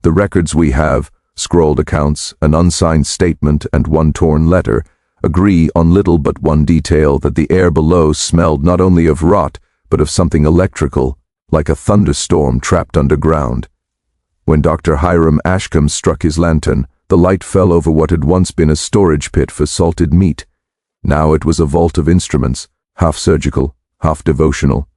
The records we have, scrawled accounts, an unsigned statement, and one torn letter, agree on little but one detail: that the air below smelled not only of rot, but of something electrical, like a thunderstorm trapped underground. When Dr. Hiram Ashcombe struck his lantern, the light fell over what had once been a storage pit for salted meat. Now it was a vault of instruments, half surgical, half devotional.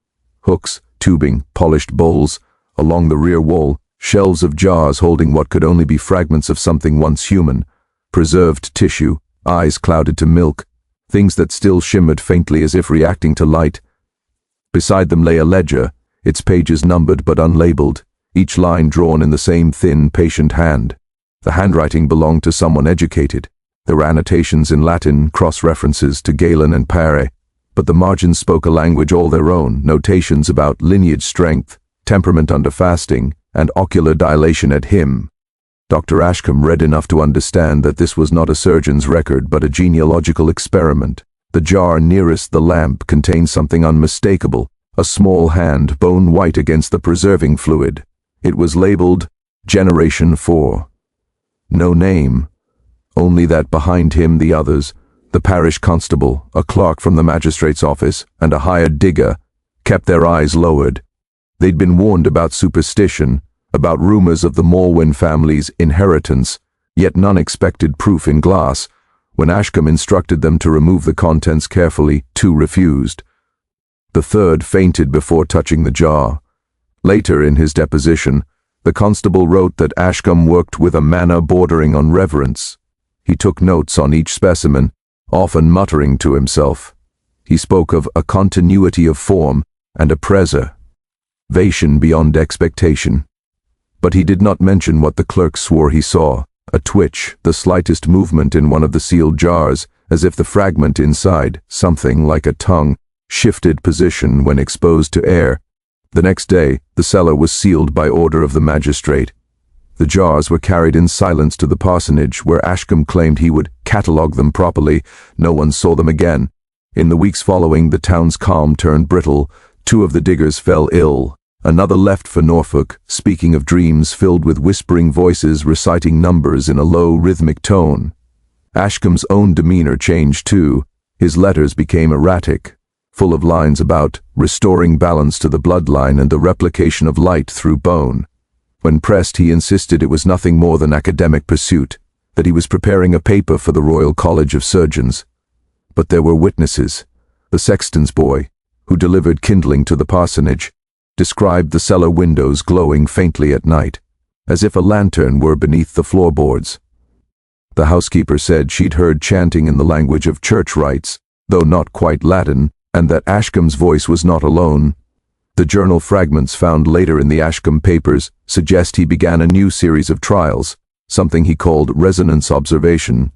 Hooks, tubing, polished bowls. Along the rear wall, shelves of jars holding what could only be fragments of something once human. Preserved tissue, eyes clouded to milk, things that still shimmered faintly as if reacting to light. Beside them lay a ledger, its pages numbered but unlabeled, each line drawn in the same thin, patient hand. The handwriting belonged to someone educated. There were annotations in Latin, cross-references to Galen and Pare, but the margins spoke a language all their own, notations about lineage strength, temperament under fasting, and ocular dilation at him. Dr. Ashcombe read enough to understand that this was not a surgeon's record but a genealogical experiment. The jar nearest the lamp contained something unmistakable, a small hand, bone white against the preserving fluid. It was labeled Generation 4. No name, only that behind him the others, the parish constable, a clerk from the magistrate's office, and a hired digger, kept their eyes lowered. They'd been warned about superstition, about rumors of the Morwen family's inheritance, yet none expected proof in glass. When Ashcombe instructed them to remove the contents carefully, 2 refused. The third fainted before touching the jar. Later in his deposition, the constable wrote that Ashcombe worked with a manner bordering on reverence. He took notes on each specimen, often muttering to himself. He spoke of a continuity of form and a preservation beyond expectation. But he did not mention what the clerk swore he saw: a twitch, the slightest movement in one of the sealed jars, as if the fragment inside, something like a tongue, shifted position when exposed to air. The next day, the cellar was sealed by order of the magistrate. The jars were carried in silence to the parsonage, where Ashcombe claimed he would catalogue them properly. No one saw them again. In the weeks following, the town's calm turned brittle. 2 of the diggers fell ill. Another left for Norfolk, speaking of dreams filled with whispering voices reciting numbers in a low, rhythmic tone. Ashcombe's own demeanor changed too. His letters became erratic, full of lines about restoring balance to the bloodline and the replication of light through bone. When pressed, he insisted it was nothing more than academic pursuit, that he was preparing a paper for the Royal College of Surgeons. But there were witnesses. The sexton's boy, who delivered kindling to the parsonage, described the cellar windows glowing faintly at night, as if a lantern were beneath the floorboards. The housekeeper said she'd heard chanting in the language of church rites, though not quite Latin, and that Ashcombe's voice was not alone. The journal fragments found later in the Ashcombe papers suggest he began a new series of trials, something he called resonance observation.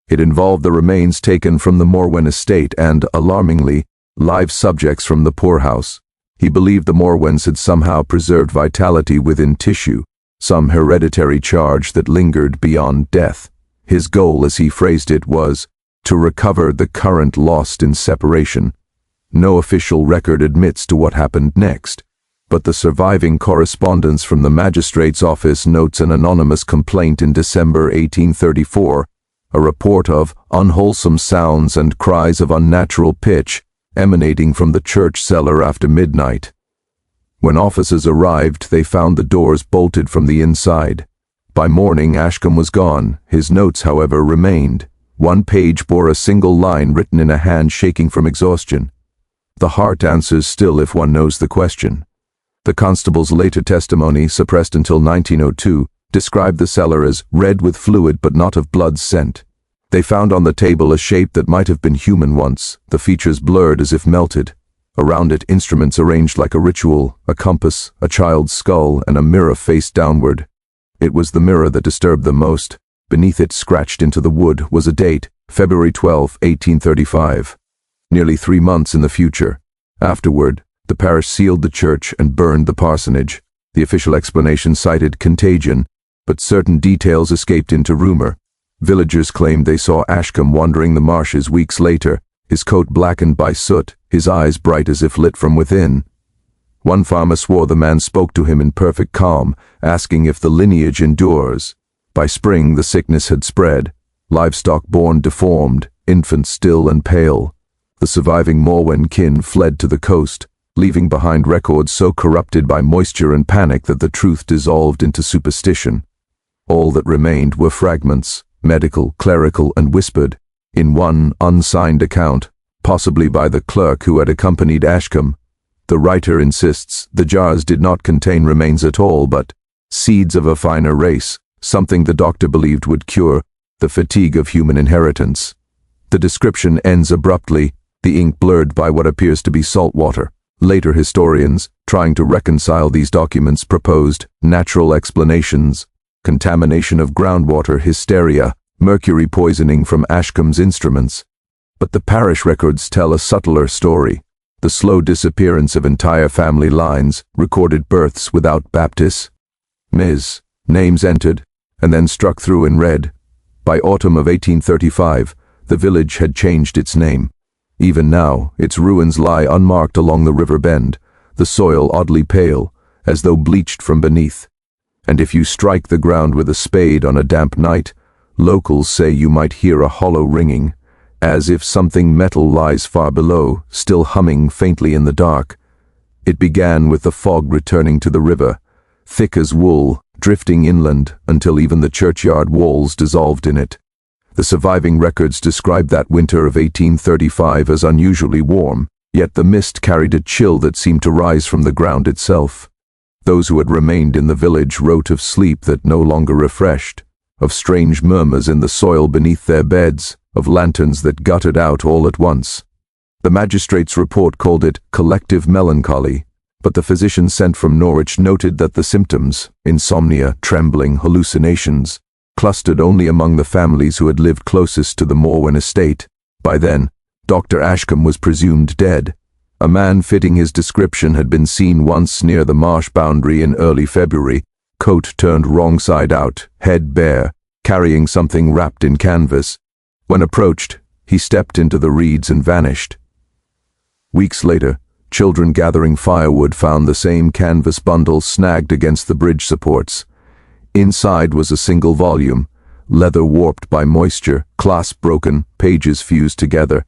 It involved the remains taken from the Morwen estate and, alarmingly, live subjects from the poorhouse. He believed the Morwens had somehow preserved vitality within tissue, some hereditary charge that lingered beyond death. His goal, as he phrased it, was to recover the current lost in separation. No official record admits to what happened next, but the surviving correspondence from the magistrate's office notes an anonymous complaint in December 1834, a report of unwholesome sounds and cries of unnatural pitch emanating from the church cellar after midnight. When officers arrived, they found the doors bolted from the inside. By morning, Ashcombe was gone. His notes, however, remained. One page bore a single line written in a hand shaking from exhaustion. The heart answers still if one knows the question. The constable's later testimony, suppressed until 1902, described the cellar as red with fluid but not of blood scent. They found on the table a shape that might have been human once, the features blurred as if melted. Around it, instruments arranged like a ritual, a compass, a child's skull, and a mirror face downward. It was the mirror that disturbed them most. Beneath it, scratched into the wood, was a date, February 12, 1835. Nearly 3 months in the future. Afterward, the parish sealed the church and burned the parsonage. The official explanation cited contagion, but certain details escaped into rumor. Villagers claimed they saw Ashcombe wandering the marshes weeks later, his coat blackened by soot, his eyes bright as if lit from within. One farmer swore the man spoke to him in perfect calm, asking if the lineage endures. By spring, the sickness had spread, livestock born deformed, infants still and pale. The surviving Morwen kin fled to the coast, leaving behind records so corrupted by moisture and panic that the truth dissolved into superstition. All that remained were fragments, medical, clerical, and whispered, in one unsigned account, possibly by the clerk who had accompanied Ashcombe. The writer insists the jars did not contain remains at all, but seeds of a finer race, something the doctor believed would cure the fatigue of human inheritance. The description ends abruptly, the ink blurred by what appears to be salt water. Later historians, trying to reconcile these documents, proposed natural explanations: contamination of groundwater, hysteria, mercury poisoning from Ashcombe's instruments. But the parish records tell a subtler story: the slow disappearance of entire family lines, recorded births without baptis. Ms. Names entered, and then struck through in red. By autumn of 1835, the village had changed its name. Even now, its ruins lie unmarked along the river bend, the soil oddly pale, as though bleached from beneath. And if you strike the ground with a spade on a damp night, locals say you might hear a hollow ringing, as if something metal lies far below, still humming faintly in the dark. It began with the fog returning to the river, thick as wool, drifting inland until even the churchyard walls dissolved in it. The surviving records describe that winter of 1835 as unusually warm, yet the mist carried a chill that seemed to rise from the ground itself. Those who had remained in the village wrote of sleep that no longer refreshed, of strange murmurs in the soil beneath their beds, of lanterns that guttered out all at once. The magistrate's report called it collective melancholy, but the physician sent from Norwich noted that the symptoms, insomnia, trembling, hallucinations, clustered only among the families who had lived closest to the Morwen estate. By then, Dr. Ashcombe was presumed dead. A man fitting his description had been seen once near the marsh boundary in early February, coat turned wrong side out, head bare, carrying something wrapped in canvas. When approached, he stepped into the reeds and vanished. Weeks later, children gathering firewood found the same canvas bundle snagged against the bridge supports. Inside was a single volume, leather warped by moisture, clasp broken, pages fused together.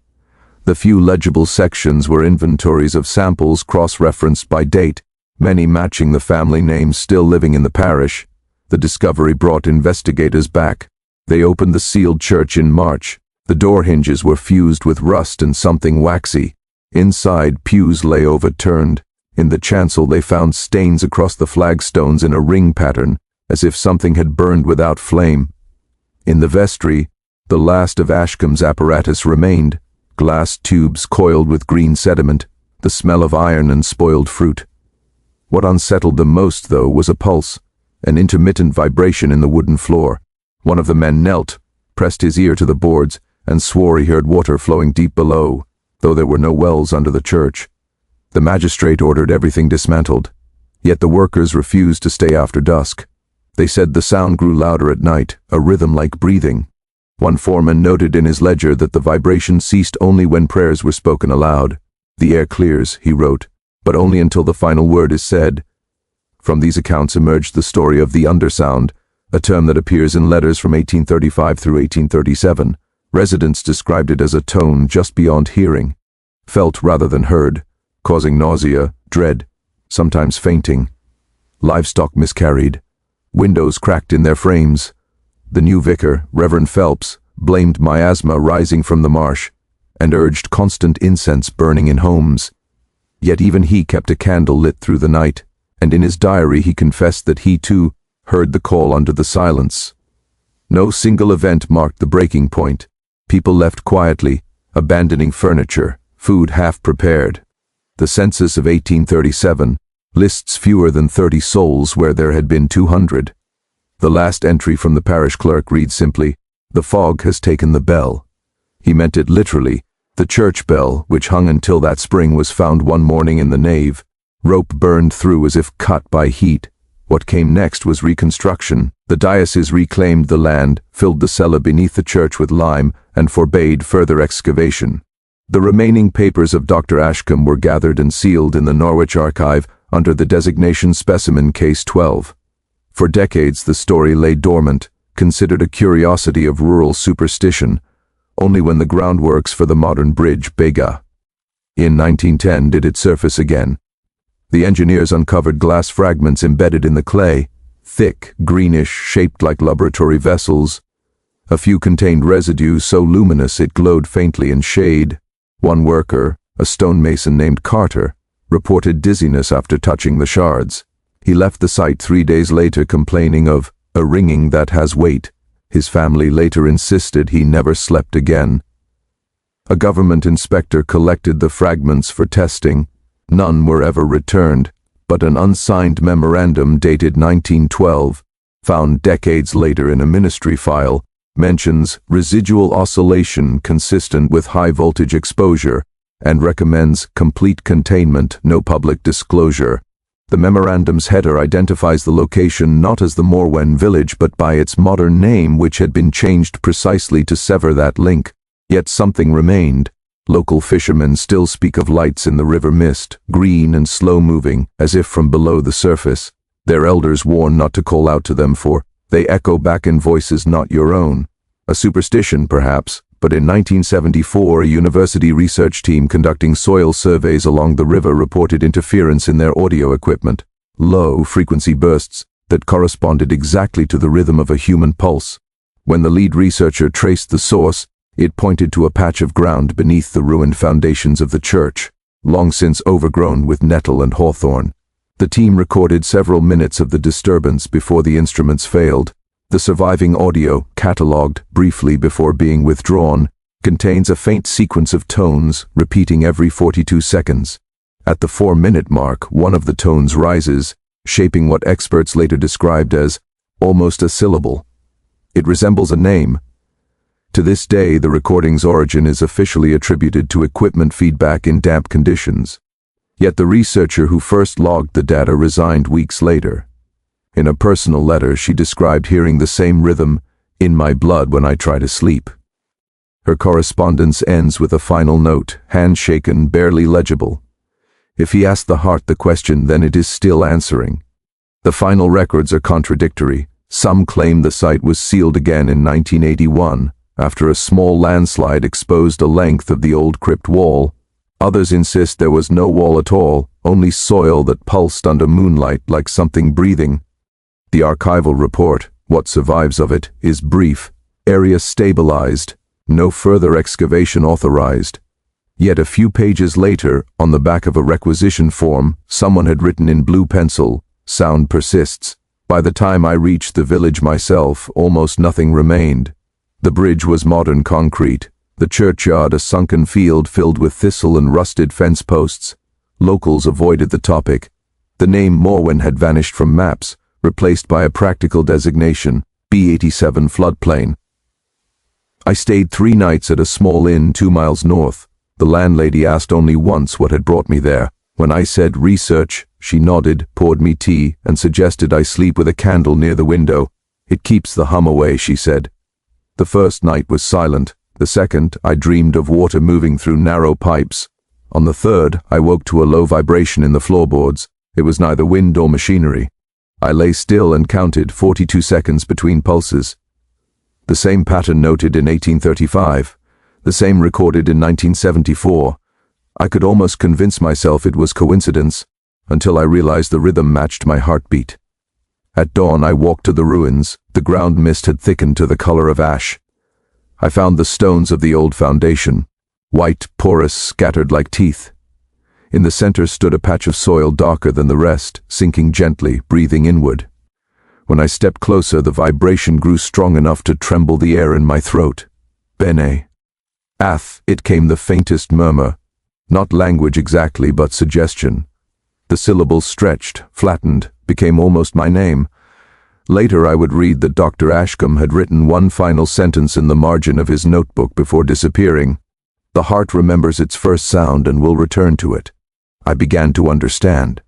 The few legible sections were inventories of samples cross-referenced by date, many matching the family names still living in the parish. The discovery brought investigators back. They opened the sealed church in March. The door hinges were fused with rust and something waxy. Inside, pews lay overturned. In the chancel they found stains across the flagstones in a ring pattern, as if something had burned without flame. In the vestry, the last of Ashcombe's apparatus remained, glass tubes coiled with green sediment, the smell of iron and spoiled fruit. What unsettled them most, though, was a pulse, an intermittent vibration in the wooden floor. One of the men knelt, pressed his ear to the boards, and swore he heard water flowing deep below, though there were no wells under the church. The magistrate ordered everything dismantled, yet the workers refused to stay after dusk. They said the sound grew louder at night, a rhythm like breathing. One foreman noted in his ledger that the vibration ceased only when prayers were spoken aloud. "The air clears," he wrote, "but only until the final word is said." From these accounts emerged the story of the Undersound, a term that appears in letters from 1835 through 1837. Residents described it as a tone just beyond hearing, felt rather than heard, causing nausea, dread, sometimes fainting. Livestock miscarried. Windows cracked in their frames. The new vicar, Reverend Phelps, blamed miasma rising from the marsh and urged constant incense burning in homes. Yet even he kept a candle lit through the night, and in his diary he confessed that he too heard the call under the silence. No single event marked the breaking point. People left quietly, abandoning furniture, food half prepared. The census of 1837 lists fewer than 30 souls where there had been 200. The last entry from the parish clerk reads simply, "The fog has taken the bell." He meant it literally. The church bell, which hung until that spring, was found one morning in the nave. Rope burned through as if cut by heat. What came next was reconstruction. The diocese reclaimed the land, filled the cellar beneath the church with lime, and forbade further excavation. The remaining papers of Dr. Ashcombe were gathered and sealed in the Norwich archive under the designation Specimen Case 12. For decades the story lay dormant, considered a curiosity of rural superstition. Only when the groundworks for the modern bridge began in 1910 did it surface again. The engineers uncovered glass fragments embedded in the clay, thick, greenish, shaped like laboratory vessels. A few contained residue so luminous it glowed faintly in shade. One worker, a stonemason named Carter, reported dizziness after touching the shards. He left the site 3 days later complaining of a ringing that has weight. His family later insisted he never slept again. A government inspector collected the fragments for testing. None were ever returned, but an unsigned memorandum dated 1912, found decades later in a ministry file, mentions residual oscillation consistent with high voltage exposure and recommends complete containment, no public disclosure. The memorandum's header identifies the location not as the Morwen village but by its modern name, which had been changed precisely to sever that link. Yet something remained. Local fishermen still speak of lights in the river mist, green and slow-moving, as if from below the surface. Their elders warn not to call out to them, for they echo back in voices not your own. A superstition, perhaps, but in 1974 a university research team conducting soil surveys along the river reported interference in their audio equipment, low-frequency bursts that corresponded exactly to the rhythm of a human pulse. When the lead researcher traced the source, it pointed to a patch of ground beneath the ruined foundations of the church, long since overgrown with nettle and hawthorn. The team recorded several minutes of the disturbance before the instruments failed. The surviving audio, catalogued briefly before being withdrawn, contains a faint sequence of tones repeating every 42 seconds. At the 4-minute mark, one of the tones rises, shaping what experts later described as almost a syllable. It resembles a name. To this day, the recording's origin is officially attributed to equipment feedback in damp conditions. Yet the researcher who first logged the data resigned weeks later. In a personal letter, she described hearing the same rhythm in my blood when I try to sleep. Her correspondence ends with a final note, handshaken, barely legible. If he asked the heart the question, then it is still answering. The final records are contradictory. Some claim the site was sealed again in 1981, after a small landslide exposed a length of the old crypt wall. Others insist there was no wall at all, only soil that pulsed under moonlight like something breathing. The archival report, what survives of it, is brief. Area stabilized, no further excavation authorized. Yet a few pages later, on the back of a requisition form, someone had written in blue pencil, "Sound persists." By the time I reached the village myself, almost nothing remained. The bridge was modern concrete, the churchyard a sunken field filled with thistle and rusted fence posts. Locals avoided the topic. The name Morwen had vanished from maps, replaced by a practical designation, B87 floodplain. I stayed 3 nights at a small inn 2 miles north. The landlady asked only once what had brought me there. When I said research, she nodded, poured me tea, and suggested I sleep with a candle near the window. "It keeps the hum away," she said. The first night was silent. The second, I dreamed of water moving through narrow pipes. On the third, I woke to a low vibration in the floorboards. It was neither wind or machinery. I lay still and counted 42 seconds between pulses. The same pattern noted in 1835. The same recorded in 1974. I could almost convince myself it was coincidence, until I realized the rhythm matched my heartbeat. At dawn I walked to the ruins. The ground mist had thickened to the color of ash. I found the stones of the old foundation, white, porous, scattered like teeth. In the center stood a patch of soil darker than the rest, sinking gently, breathing inward. When I stepped closer, the vibration grew strong enough to tremble the air in my throat. "Bene." "Ath," it came, the faintest murmur. Not language exactly, but suggestion. The syllables stretched, flattened, became almost my name. Later I would read that Dr. Ashcombe had written one final sentence in the margin of his notebook before disappearing. "The heart remembers its first sound and will return to it." I began to understand.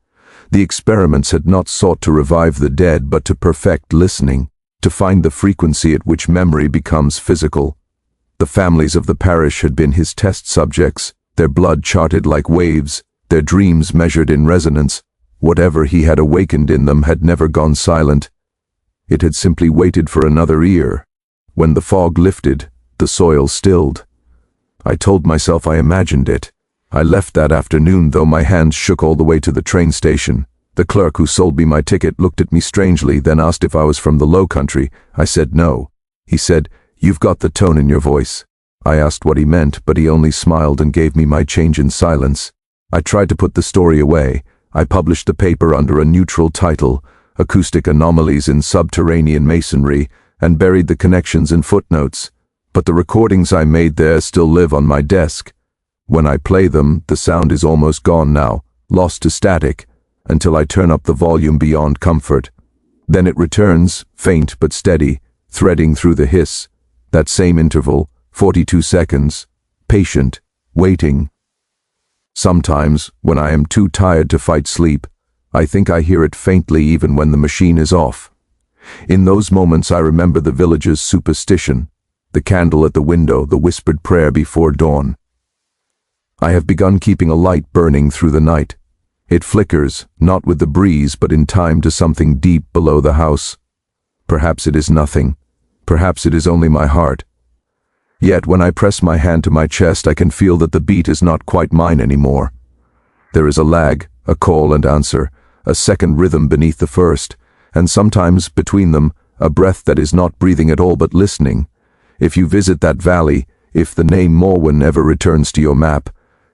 The experiments had not sought to revive the dead, but to perfect listening, to find the frequency at which memory becomes physical. The families of the parish had been his test subjects, their blood charted like waves, their dreams measured in resonance. Whatever he had awakened in them had never gone silent. It had simply waited for another ear. When the fog lifted, the soil stilled. I told myself I imagined it. I left that afternoon, though my hands shook all the way to the train station. The clerk who sold me my ticket looked at me strangely, then asked if I was from the Low Country. I said no. He said, "You've got the tone in your voice." I asked what he meant, but he only smiled and gave me my change in silence. I tried to put the story away. I published the paper under a neutral title, Acoustic Anomalies in Subterranean Masonry, and buried the connections in footnotes. But the recordings I made there still live on my desk. When I play them, the sound is almost gone now, lost to static, until I turn up the volume beyond comfort. Then it returns, faint but steady, threading through the hiss. That same interval, 42 seconds, patient, waiting. Sometimes, when I am too tired to fight sleep, I think I hear it faintly even when the machine is off. In those moments I remember the village's superstition, the candle at the window, the whispered prayer before dawn. I have begun keeping a light burning through the night. It flickers, not with the breeze, but in time to something deep below the house. Perhaps it is nothing. Perhaps it is only my heart. Yet when I press my hand to my chest, I can feel that the beat is not quite mine anymore. There is a lag, a call and answer, a second rhythm beneath the first, and sometimes between them, a breath that is not breathing at all but listening. If you visit that valley, if the name Morwen ever returns to your map,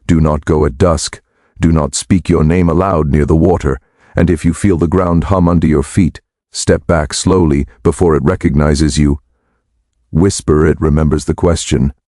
do not go at dusk, do not speak your name aloud near the water, and if you feel the ground hum under your feet, step back slowly before it recognizes you. Whisper, it remembers the question.